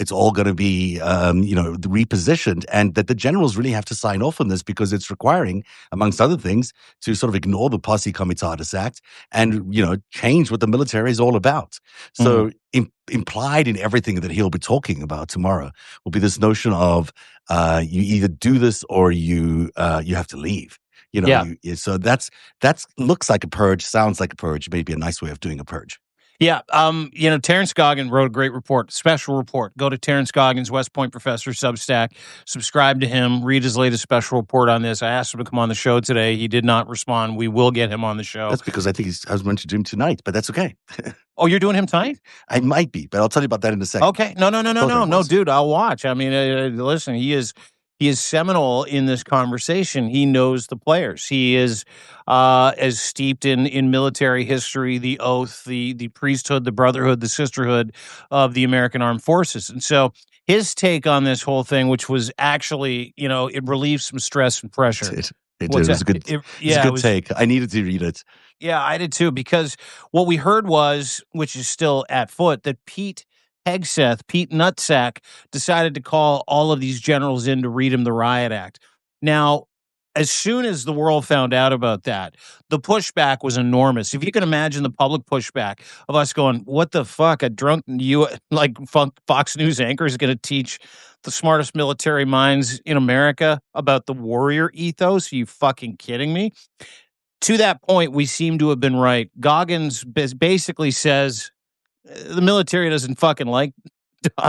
it's all going to be, repositioned, and that the generals really have to sign off on this because it's requiring, amongst other things, to sort of ignore the Posse Comitatus Act and, change what the military is all about. So implied in everything that he'll be talking about tomorrow will be this notion of you either do this or you have to leave. So that's looks like a purge, sounds like a purge, maybe a nice way of doing a purge. Yeah. Terrence Goggin wrote a great report, special report. Go to Terrence Goggin's West Point Professor Substack, subscribe to him, read his latest special report on this. I asked him to come on the show today. He did not respond. We will get him on the show. That's because I think I was meant to do him tonight, but that's okay. Oh, you're doing him tonight? I might be, but I'll tell you about that in a second. Okay. No, dude, I'll watch. I mean, listen, he is seminal in this conversation. He knows the players. He is as steeped in military history, the oath, the priesthood, the brotherhood, the sisterhood of the American Armed Forces. And so his take on this whole thing, which was actually, it relieved some stress and pressure. It did. It was a good take. I needed to read it. Yeah, I did too, because what we heard was, which is still at foot, that Pete Nutsack, decided to call all of these generals in to read him the Riot Act. Now, as soon as the world found out about that, the pushback was enormous. If you can imagine the public pushback of us going, what the fuck, a drunk Fox News anchor is going to teach the smartest military minds in America about the warrior ethos? Are you fucking kidding me? To that point, we seem to have been right. Goggins basically says the military doesn't fucking like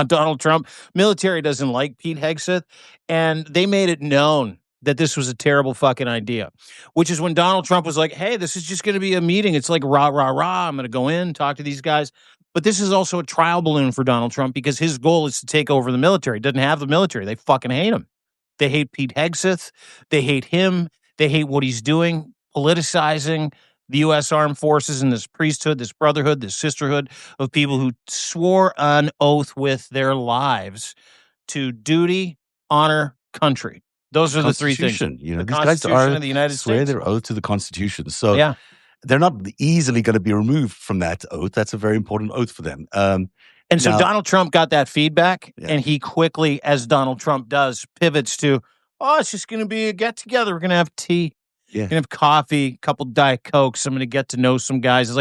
Donald Trump. Military doesn't like Pete Hegseth. And they made it known that this was a terrible fucking idea, which is when Donald Trump was like, hey, this is just going to be a meeting. It's like rah, rah, rah. I'm going to go in, talk to these guys. But this is also a trial balloon for Donald Trump because his goal is to take over the military. He doesn't have the military. They fucking hate him. They hate Pete Hegseth. They hate him. They hate what he's doing, politicizing the U.S. Armed Forces and this priesthood, this brotherhood, this sisterhood of people who swore an oath with their lives to duty, honor, country. Those are the three things. These guys of the United swear States. their oath to the Constitution. So they're not easily going to be removed from that oath. That's a very important oath for them. And so Now- Donald Trump got that feedback, Yeah. and he quickly, as Donald Trump does, pivots to, oh, it's just going to be a get-together. We're going to have tea. Yeah. We're going to have coffee, a couple Diet Cokes. I'm going to get to know some guys. It's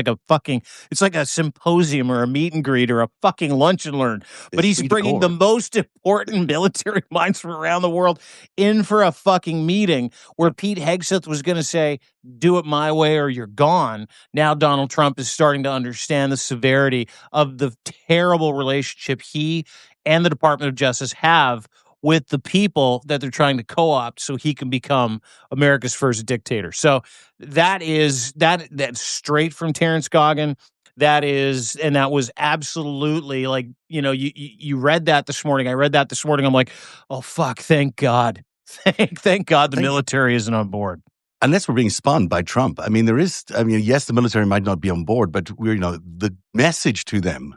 like a symposium or a meet and greet or a fucking lunch and learn. But he's Esprit de bringing the corps. most important military minds from around the world in for a fucking meeting where Pete Hegseth was going to say, do it my way or you're gone. Now Donald Trump is starting to understand the severity of the terrible relationship he and the Department of Justice have with the people that they're trying to co-opt so he can become America's first dictator. So that's straight from Terrence Goggin. That was absolutely like, you read that this morning. I read that this morning. I'm like, oh fuck, thank God. Thank God the military isn't on board. Unless we're being spun by Trump. Yes, the military might not be on board, but the message to them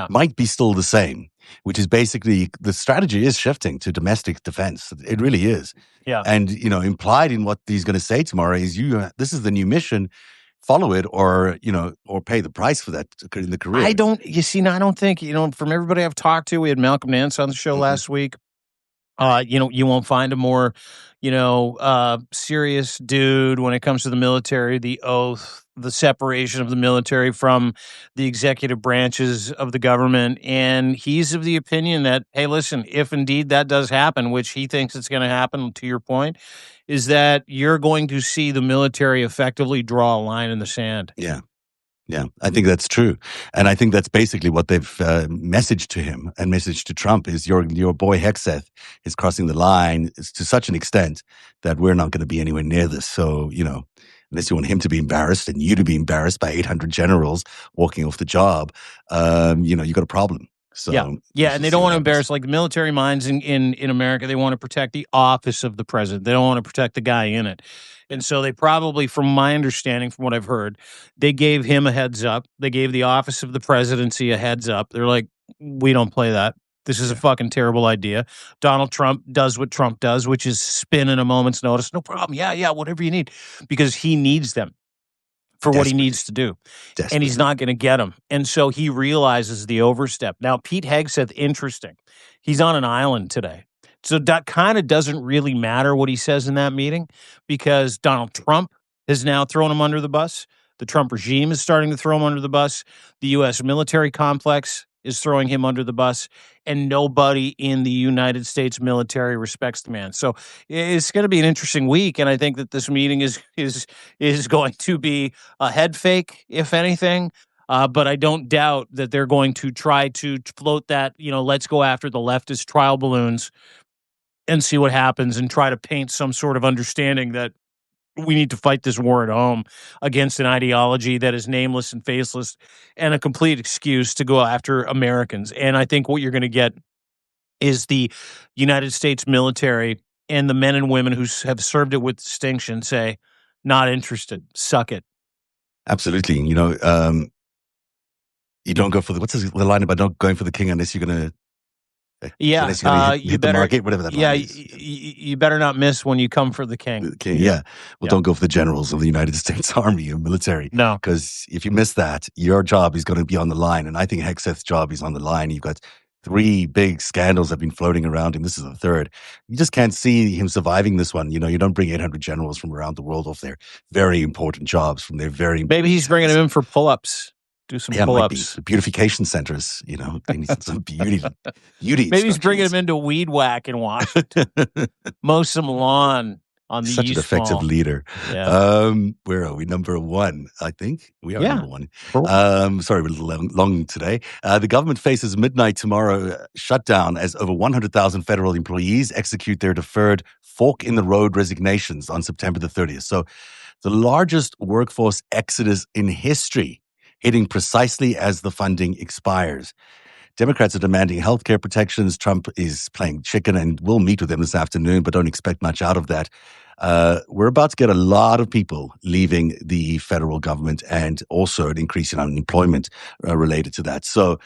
might be still the same, which is basically the strategy is shifting to domestic defense. It really is. Yeah. And, implied in what he's going to say tomorrow is this is the new mission, follow it or pay the price for that in the career. I don't think, from everybody I've talked to, we had Malcolm Nance on the show last week. You won't find a more, serious dude when it comes to the military, the oath, the separation of the military from the executive branches of the government. And he's of the opinion that, hey, listen, if indeed that does happen, which he thinks it's going to happen, to your point, is that you're going to see the military effectively draw a line in the sand. Yeah. Yeah, I think that's true. And I think that's basically what they've messaged to him and messaged to Trump is your boy Hegseth is crossing the line to such an extent that we're not going to be anywhere near this. So, unless you want him to be embarrassed and you to be embarrassed by 800 generals walking off the job, you got a problem. So and they don't want to embarrass, like the military minds in America. They want to protect the office of the president. They don't want to protect the guy in it. And so they probably, from my understanding, from what I've heard, they gave him a heads up. They gave the office of the presidency a heads up. They're like, we don't play that. This is a fucking terrible idea. Donald Trump does what Trump does, which is spin in a moment's notice. No problem. Yeah, whatever you need. Because he needs them for what he needs to do. And he's not going to get them. And so he realizes the overstep. Now, Pete Hegseth, interesting. He's on an island today. So that kind of doesn't really matter what he says in that meeting because Donald Trump has now thrown him under the bus. The Trump regime is starting to throw him under the bus. The U.S. military complex is throwing him under the bus, and nobody in the United States military respects the man. So it's going to be an interesting week, and I think that this meeting is going to be a head fake, if anything. But I don't doubt that they're going to try to float that, let's go after the leftist trial balloons and see what happens and try to paint some sort of understanding that we need to fight this war at home against an ideology that is nameless and faceless and a complete excuse to go after Americans. And I think what you're going to get is the United States military and the men and women who have served it with distinction say, not interested, suck it. Absolutely. You don't go for what's the line about not going for the king unless you're going to Yeah, hit the market, whatever that line is. You better not miss when you come for the king. Don't go for the generals of the United States Army or military. No. Because if you miss that, your job is going to be on the line. And I think Hegseth's job is on the line. You've got 3 big scandals that have been floating around him. This is the 3rd. You just can't see him surviving this one. You don't bring 800 generals from around the world off their very important jobs, from their very Maybe he's bringing him in for pull-ups. Do some pull-ups. The beautification centers, they need some beauty. Maybe he's bringing him into weed whack in Washington. Mow some lawn on the Such an East effective Mall. leader. Yeah. Where are we? Number 1, I think. We are number 1. Sorry, we're a little long today. The government faces midnight tomorrow shutdown as over 100,000 federal employees execute their deferred fork-in-the-road resignations on September the 30th. So the largest workforce exodus in history, hitting precisely as the funding expires. Democrats are demanding healthcare protections. Trump is playing chicken, and we'll meet with him this afternoon, but don't expect much out of that. We're about to get a lot of people leaving the federal government and also an increase in unemployment related to that. So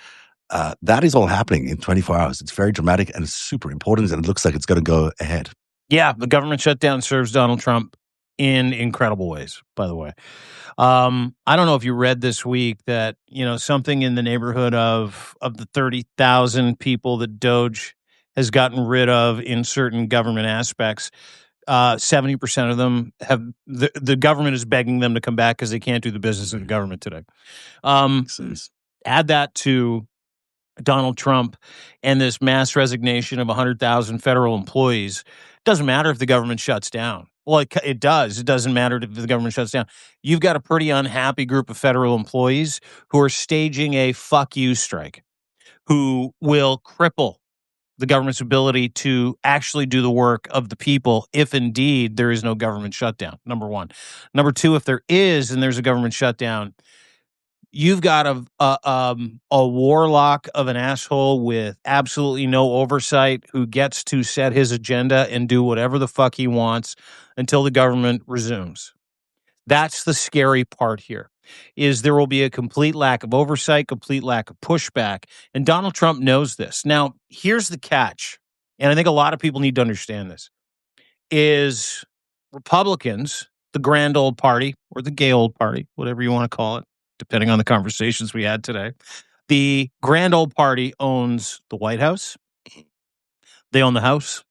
that is all happening in 24 hours. It's very dramatic and it's super important, and it looks like it's going to go ahead. Yeah, the government shutdown serves Donald Trump in incredible ways, by the way. I don't know if you read this week that, something in the neighborhood of the 30,000 people that Doge has gotten rid of in certain government aspects. 70% of them have the government is begging them to come back because they can't do the business of the government today. Add that to Donald Trump and this mass resignation of 100,000 federal employees. Doesn't matter if the government shuts down. Well, it does. It doesn't matter if the government shuts down. You've got a pretty unhappy group of federal employees who are staging a fuck you strike, who will cripple the government's ability to actually do the work of the people if indeed there is no government shutdown, number one. Number two, if there is and there's a government shutdown, you've got a warlock of an asshole with absolutely no oversight who gets to set his agenda and do whatever the fuck he wants until the government resumes. That's the scary part here, is there will be a complete lack of oversight, complete lack of pushback, and Donald Trump knows this. Now, here's the catch, and I think a lot of people need to understand this, is Republicans, the grand old party, or the gay old party, whatever you want to call it, depending on the conversations we had today, the grand old party owns the White House, they own the House,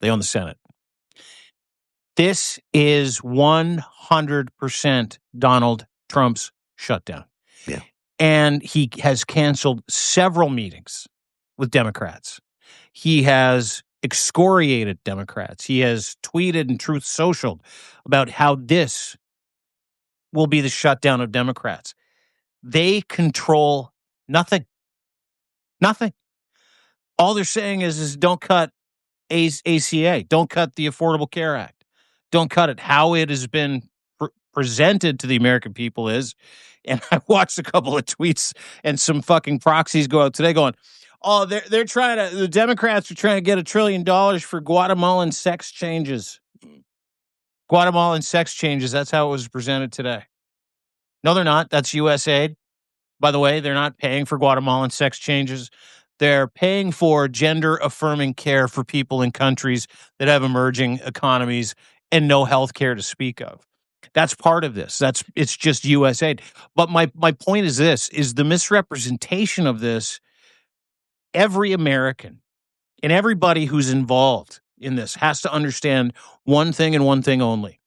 they own the Senate. This is 100% Donald Trump's shutdown. Yeah. And he has canceled several meetings with Democrats. He has excoriated Democrats. He has tweeted and Truth Socialed about how this will be the shutdown of Democrats. They control nothing. Nothing. All they're saying is don't cut ACA. Don't cut the Affordable Care Act. Don't cut it. How it has been presented to the American people is, and I watched a couple of tweets and some fucking proxies go out today going, oh, they're trying to, the Democrats are trying to get $1 trillion for Guatemalan sex changes. Guatemalan sex changes. That's how it was presented today. No, they're not. That's U.S. aid. By the way, they're not paying for Guatemalan sex changes. They're paying for gender-affirming care for people in countries that have emerging economies and no health care to speak of. That's part of this. It's just U.S. aid. But my point is this, is the misrepresentation of this. Every American and everybody who's involved in this has to understand one thing and one thing only,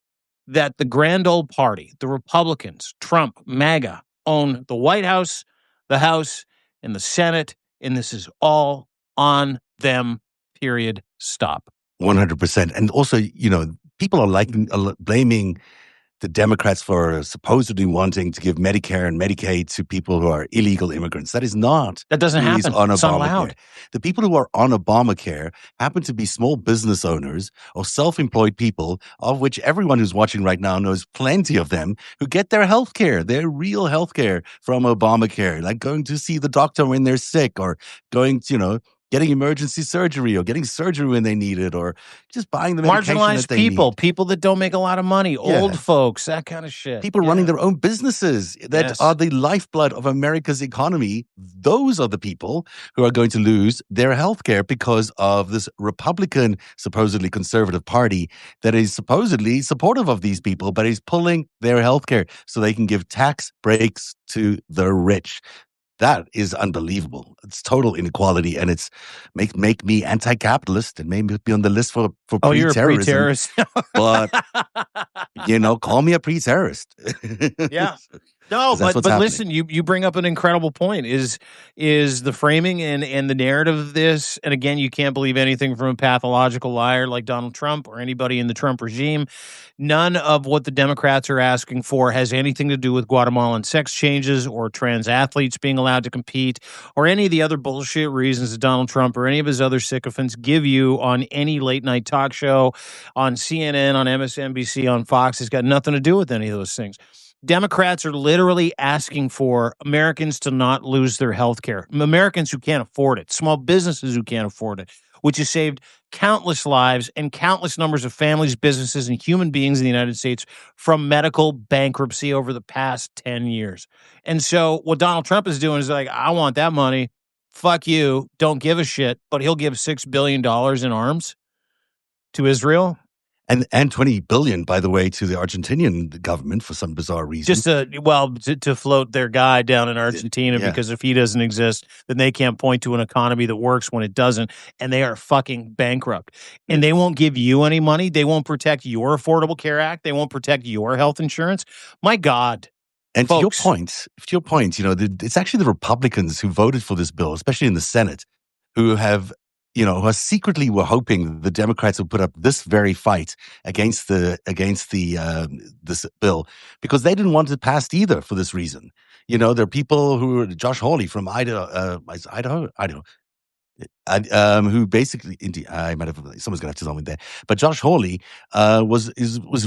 that the grand old party, the Republicans, Trump, MAGA, own the White House, the House, and the Senate, and this is all on them, period, stop. 100%. And also, people are blaming the Democrats for supposedly wanting to give Medicare and Medicaid to people who are illegal immigrants. That is not. That doesn't happen. On it's not allowed. The people who are on Obamacare happen to be small business owners or self-employed people, of which everyone who's watching right now knows plenty of them, who get their health care, their real health care from Obamacare, like going to see the doctor when they're sick or going to, getting emergency surgery or getting surgery when they need it or just buying the medication marginalized that they people, need. People that don't make a lot of money, old folks, that kind of shit. People running their own businesses that are the lifeblood of America's economy. Those are the people who are going to lose their health care because of this Republican, supposedly conservative party that is supposedly supportive of these people, but is pulling their health care so they can give tax breaks to the rich. That is unbelievable. It's total inequality, and it's make me anti-capitalist and maybe be on the list for pre-terrorism. You're a pre-terrorist. But, call me a pre-terrorist. Yeah. No, but listen, you bring up an incredible point, is the framing and the narrative of this. And again, you can't believe anything from a pathological liar like Donald Trump or anybody in the Trump regime. None of what the Democrats are asking for has anything to do with Guatemalan sex changes or trans athletes being allowed to compete or any of the other bullshit reasons that Donald Trump or any of his other sycophants give you on any late night talk show, on CNN, on MSNBC, on Fox. It's got nothing to do with any of those things. Democrats are literally asking for Americans to not lose their health care. Americans who can't afford it, small businesses who can't afford it, which has saved countless lives and countless numbers of families, businesses, and human beings in the United States from medical bankruptcy over the past 10 years. And so what Donald Trump is doing is like, I want that money. Fuck you. Don't give a shit. But he'll give $6 billion in arms to Israel. And 20 billion, by the way, to the Argentinian government for some bizarre reason. Just to float their guy down in Argentina, Yeah. because if he doesn't exist, then they can't point to an economy that works when it doesn't, and they are fucking bankrupt. And they won't give you any money. They won't protect your Affordable Care Act. They won't protect your health insurance. My God. And folks, to your point, it's actually the Republicans who voted for this bill, especially in the Senate, who who secretly were hoping the Democrats would put up this very fight against this bill, because they didn't want it passed either for this reason. There are people Josh Hawley from Idaho, who basically, I might have, someone's gonna have to tell me there, but Josh Hawley was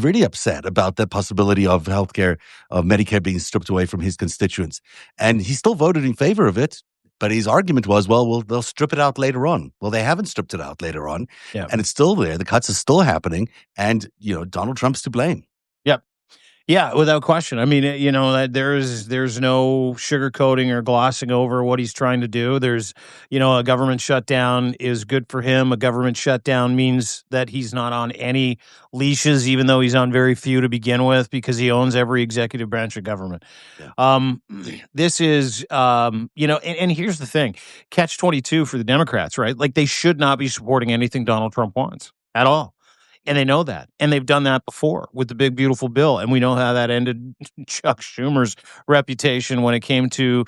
really upset about the possibility of healthcare, of Medicare being stripped away from his constituents, and he still voted in favor of it. But his argument was, well, they'll strip it out later on. Well, they haven't stripped it out later on, and it's still there. The cuts are still happening, and Donald Trump's to blame. Yep. Yeah, without question. I mean, there's no sugarcoating or glossing over what he's trying to do. There's, a government shutdown is good for him. A government shutdown means that he's not on any leashes, even though he's on very few to begin with, because he owns every executive branch of government. Yeah. This is, and here's the thing, catch-22 for the Democrats, right? Like, they should not be supporting anything Donald Trump wants at all. And they know that. And they've done that before with the big, beautiful bill. And we know how that ended Chuck Schumer's reputation when it came to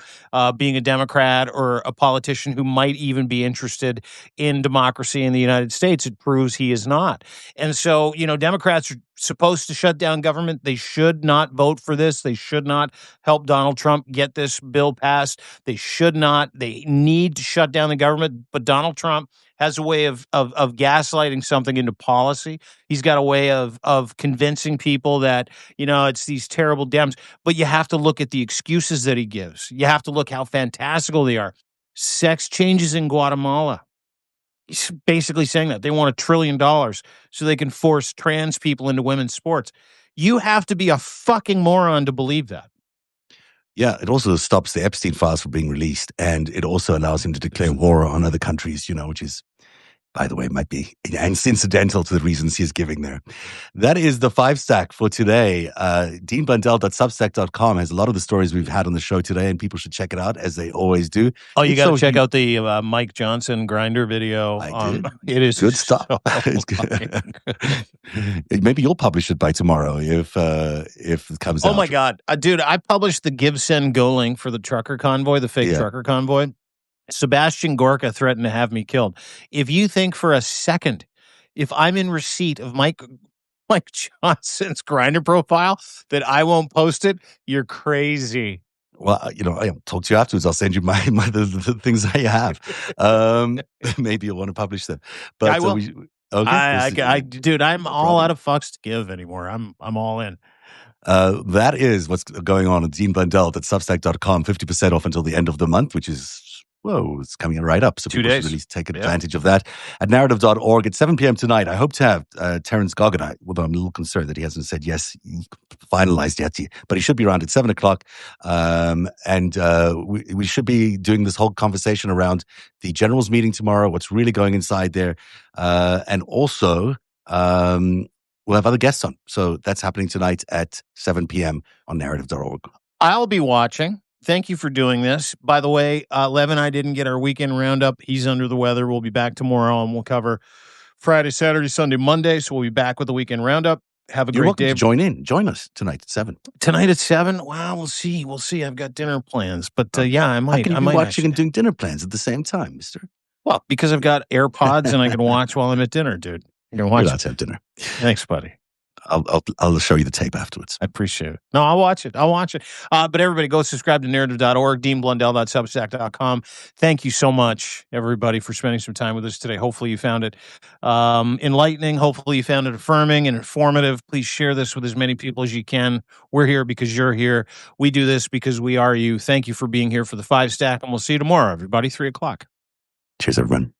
being a Democrat or a politician who might even be interested in democracy in the United States. It proves he is not. And so, Democrats are supposed to shut down government. They should not vote for this. They should not help Donald Trump get this bill passed. They should not. They need to shut down the government. But Donald Trump has a way of gaslighting something into policy. He's got a way of convincing people that, it's these terrible Dems. But you have to look at the excuses that he gives. You have to look how fantastical they are. Sex changes in Guatemala. He's basically saying that they want $1 trillion so they can force trans people into women's sports. You have to be a fucking moron to believe that. Yeah, it also stops the Epstein files from being released, and it also allows him to declare war on other countries, which is, by the way, might be incidental to the reasons he's giving there. That is the FiveStack for today. DeanBlundell.substack.com has a lot of the stories we've had on the show today, and people should check it out, as they always do. Oh, you got to check out the Mike Johnson Grindr video. I did. It is good stuff. So it's good. Maybe you'll publish it by tomorrow if it comes out. Oh my God, dude! I published the Give Send Go link for the trucker convoy, the fake trucker convoy. Sebastian Gorka threatened to have me killed. If you think for a second, if I'm in receipt of Mike Johnson's Grindr profile, that I won't post it, you're crazy. Well, I'll talk to you afterwards. I'll send you my the things I have. Maybe you'll want to publish them. But I will. Dude, I'm no all problem. out of fucks to give anymore. I'm all in. That is what's going on at DeanBlundell.substack.com. 50% off until the end of the month, which is, it's coming right up. So 2 people days. should really take advantage of that. At narrative.org at 7 p.m. tonight, I hope to have Terence Goggin, although I'm a little concerned that he hasn't said yes, finalized yet, but he should be around at 7 o'clock. We should be doing this whole conversation around the generals meeting tomorrow, what's really going inside there. And also, we'll have other guests on. So that's happening tonight at 7 p.m. on narrative.org. I'll be watching. Thank you for doing this. By the way, Lev and I didn't get our weekend roundup. He's under the weather. We'll be back tomorrow, and we'll cover Friday, Saturday, Sunday, Monday. So we'll be back with the weekend roundup. Have a You're great welcome day. To join us tonight at 7. Tonight at 7? Wow, we'll see. I've got dinner plans, but yeah, I might. How can you be watching and doing dinner plans at the same time, mister? Well, because I've got AirPods and I can watch while I'm at dinner, dude. You can watch. You're allowed to have dinner. Thanks, buddy. I'll show you the tape afterwards. I appreciate it. No, I'll watch it. But everybody go subscribe to narrative.org, DeanBlundell.substack.com. Thank you so much, everybody, for spending some time with us today. Hopefully you found it enlightening. Hopefully you found it affirming and informative. Please share this with as many people as you can. We're here because you're here. We do this because we are you. Thank you for being here for the FiveStack, and we'll see you tomorrow, everybody, 3 o'clock. Cheers, everyone.